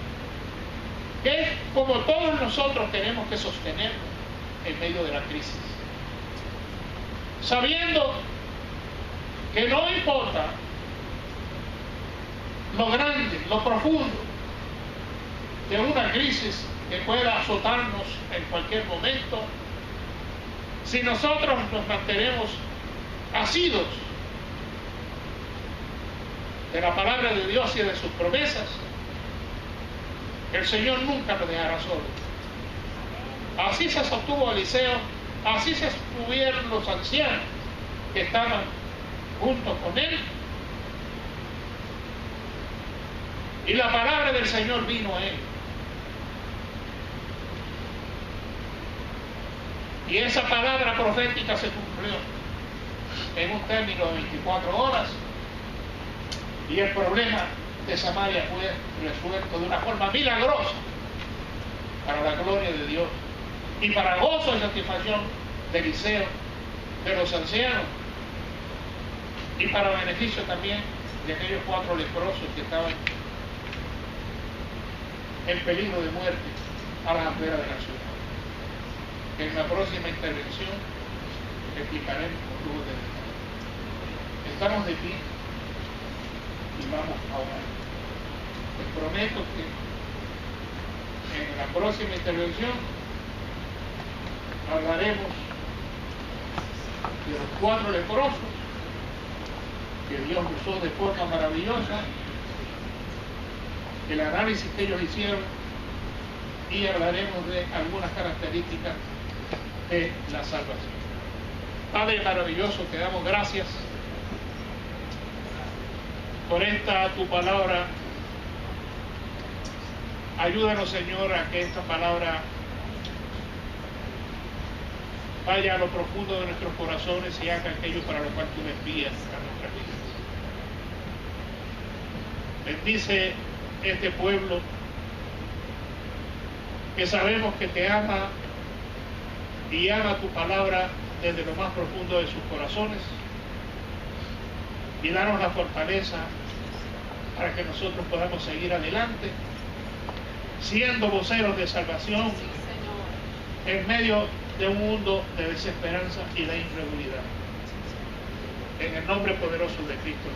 que es como todos nosotros tenemos que sostener en medio de la crisis, sabiendo que no importa lo grande, lo profundo de una crisis que pueda azotarnos en cualquier momento, si nosotros nos mantenemos asidos de la palabra de Dios y de sus promesas, el Señor nunca nos dejará solos. Así se sostuvo Eliseo, así se sostuvieron los ancianos que estaban junto con él, y la palabra del Señor vino a él. Y esa palabra profética se cumplió en un término de 24 horas, y el problema de Samaria fue resuelto de una forma milagrosa para la gloria de Dios y para gozo y satisfacción de Eliseo, de los ancianos, y para beneficio también de aquellos 4 leprosos que estaban en peligro de muerte a las afueras de la ciudad. En la próxima intervención explicaremos con lujo de detalle. Estamos de pie y vamos a orar. Les prometo que en la próxima intervención hablaremos de los 4 leprosos que Dios usó de forma maravillosa, el análisis que ellos hicieron y hablaremos de algunas características de la salvación. Padre maravilloso, te damos gracias por esta tu palabra. Ayúdanos, Señor, a que esta palabra vaya a lo profundo de nuestros corazones y haga aquello para lo cual tú me envías a nuestras vidas. Bendice este pueblo que sabemos que te ama y ama tu palabra desde lo más profundo de sus corazones, y danos la fortaleza para que nosotros podamos seguir adelante siendo voceros de salvación en medio de un mundo de desesperanza y de incredulidad. En el nombre poderoso de Cristo.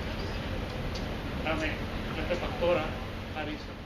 Amén. Nuestra pastora Marisa.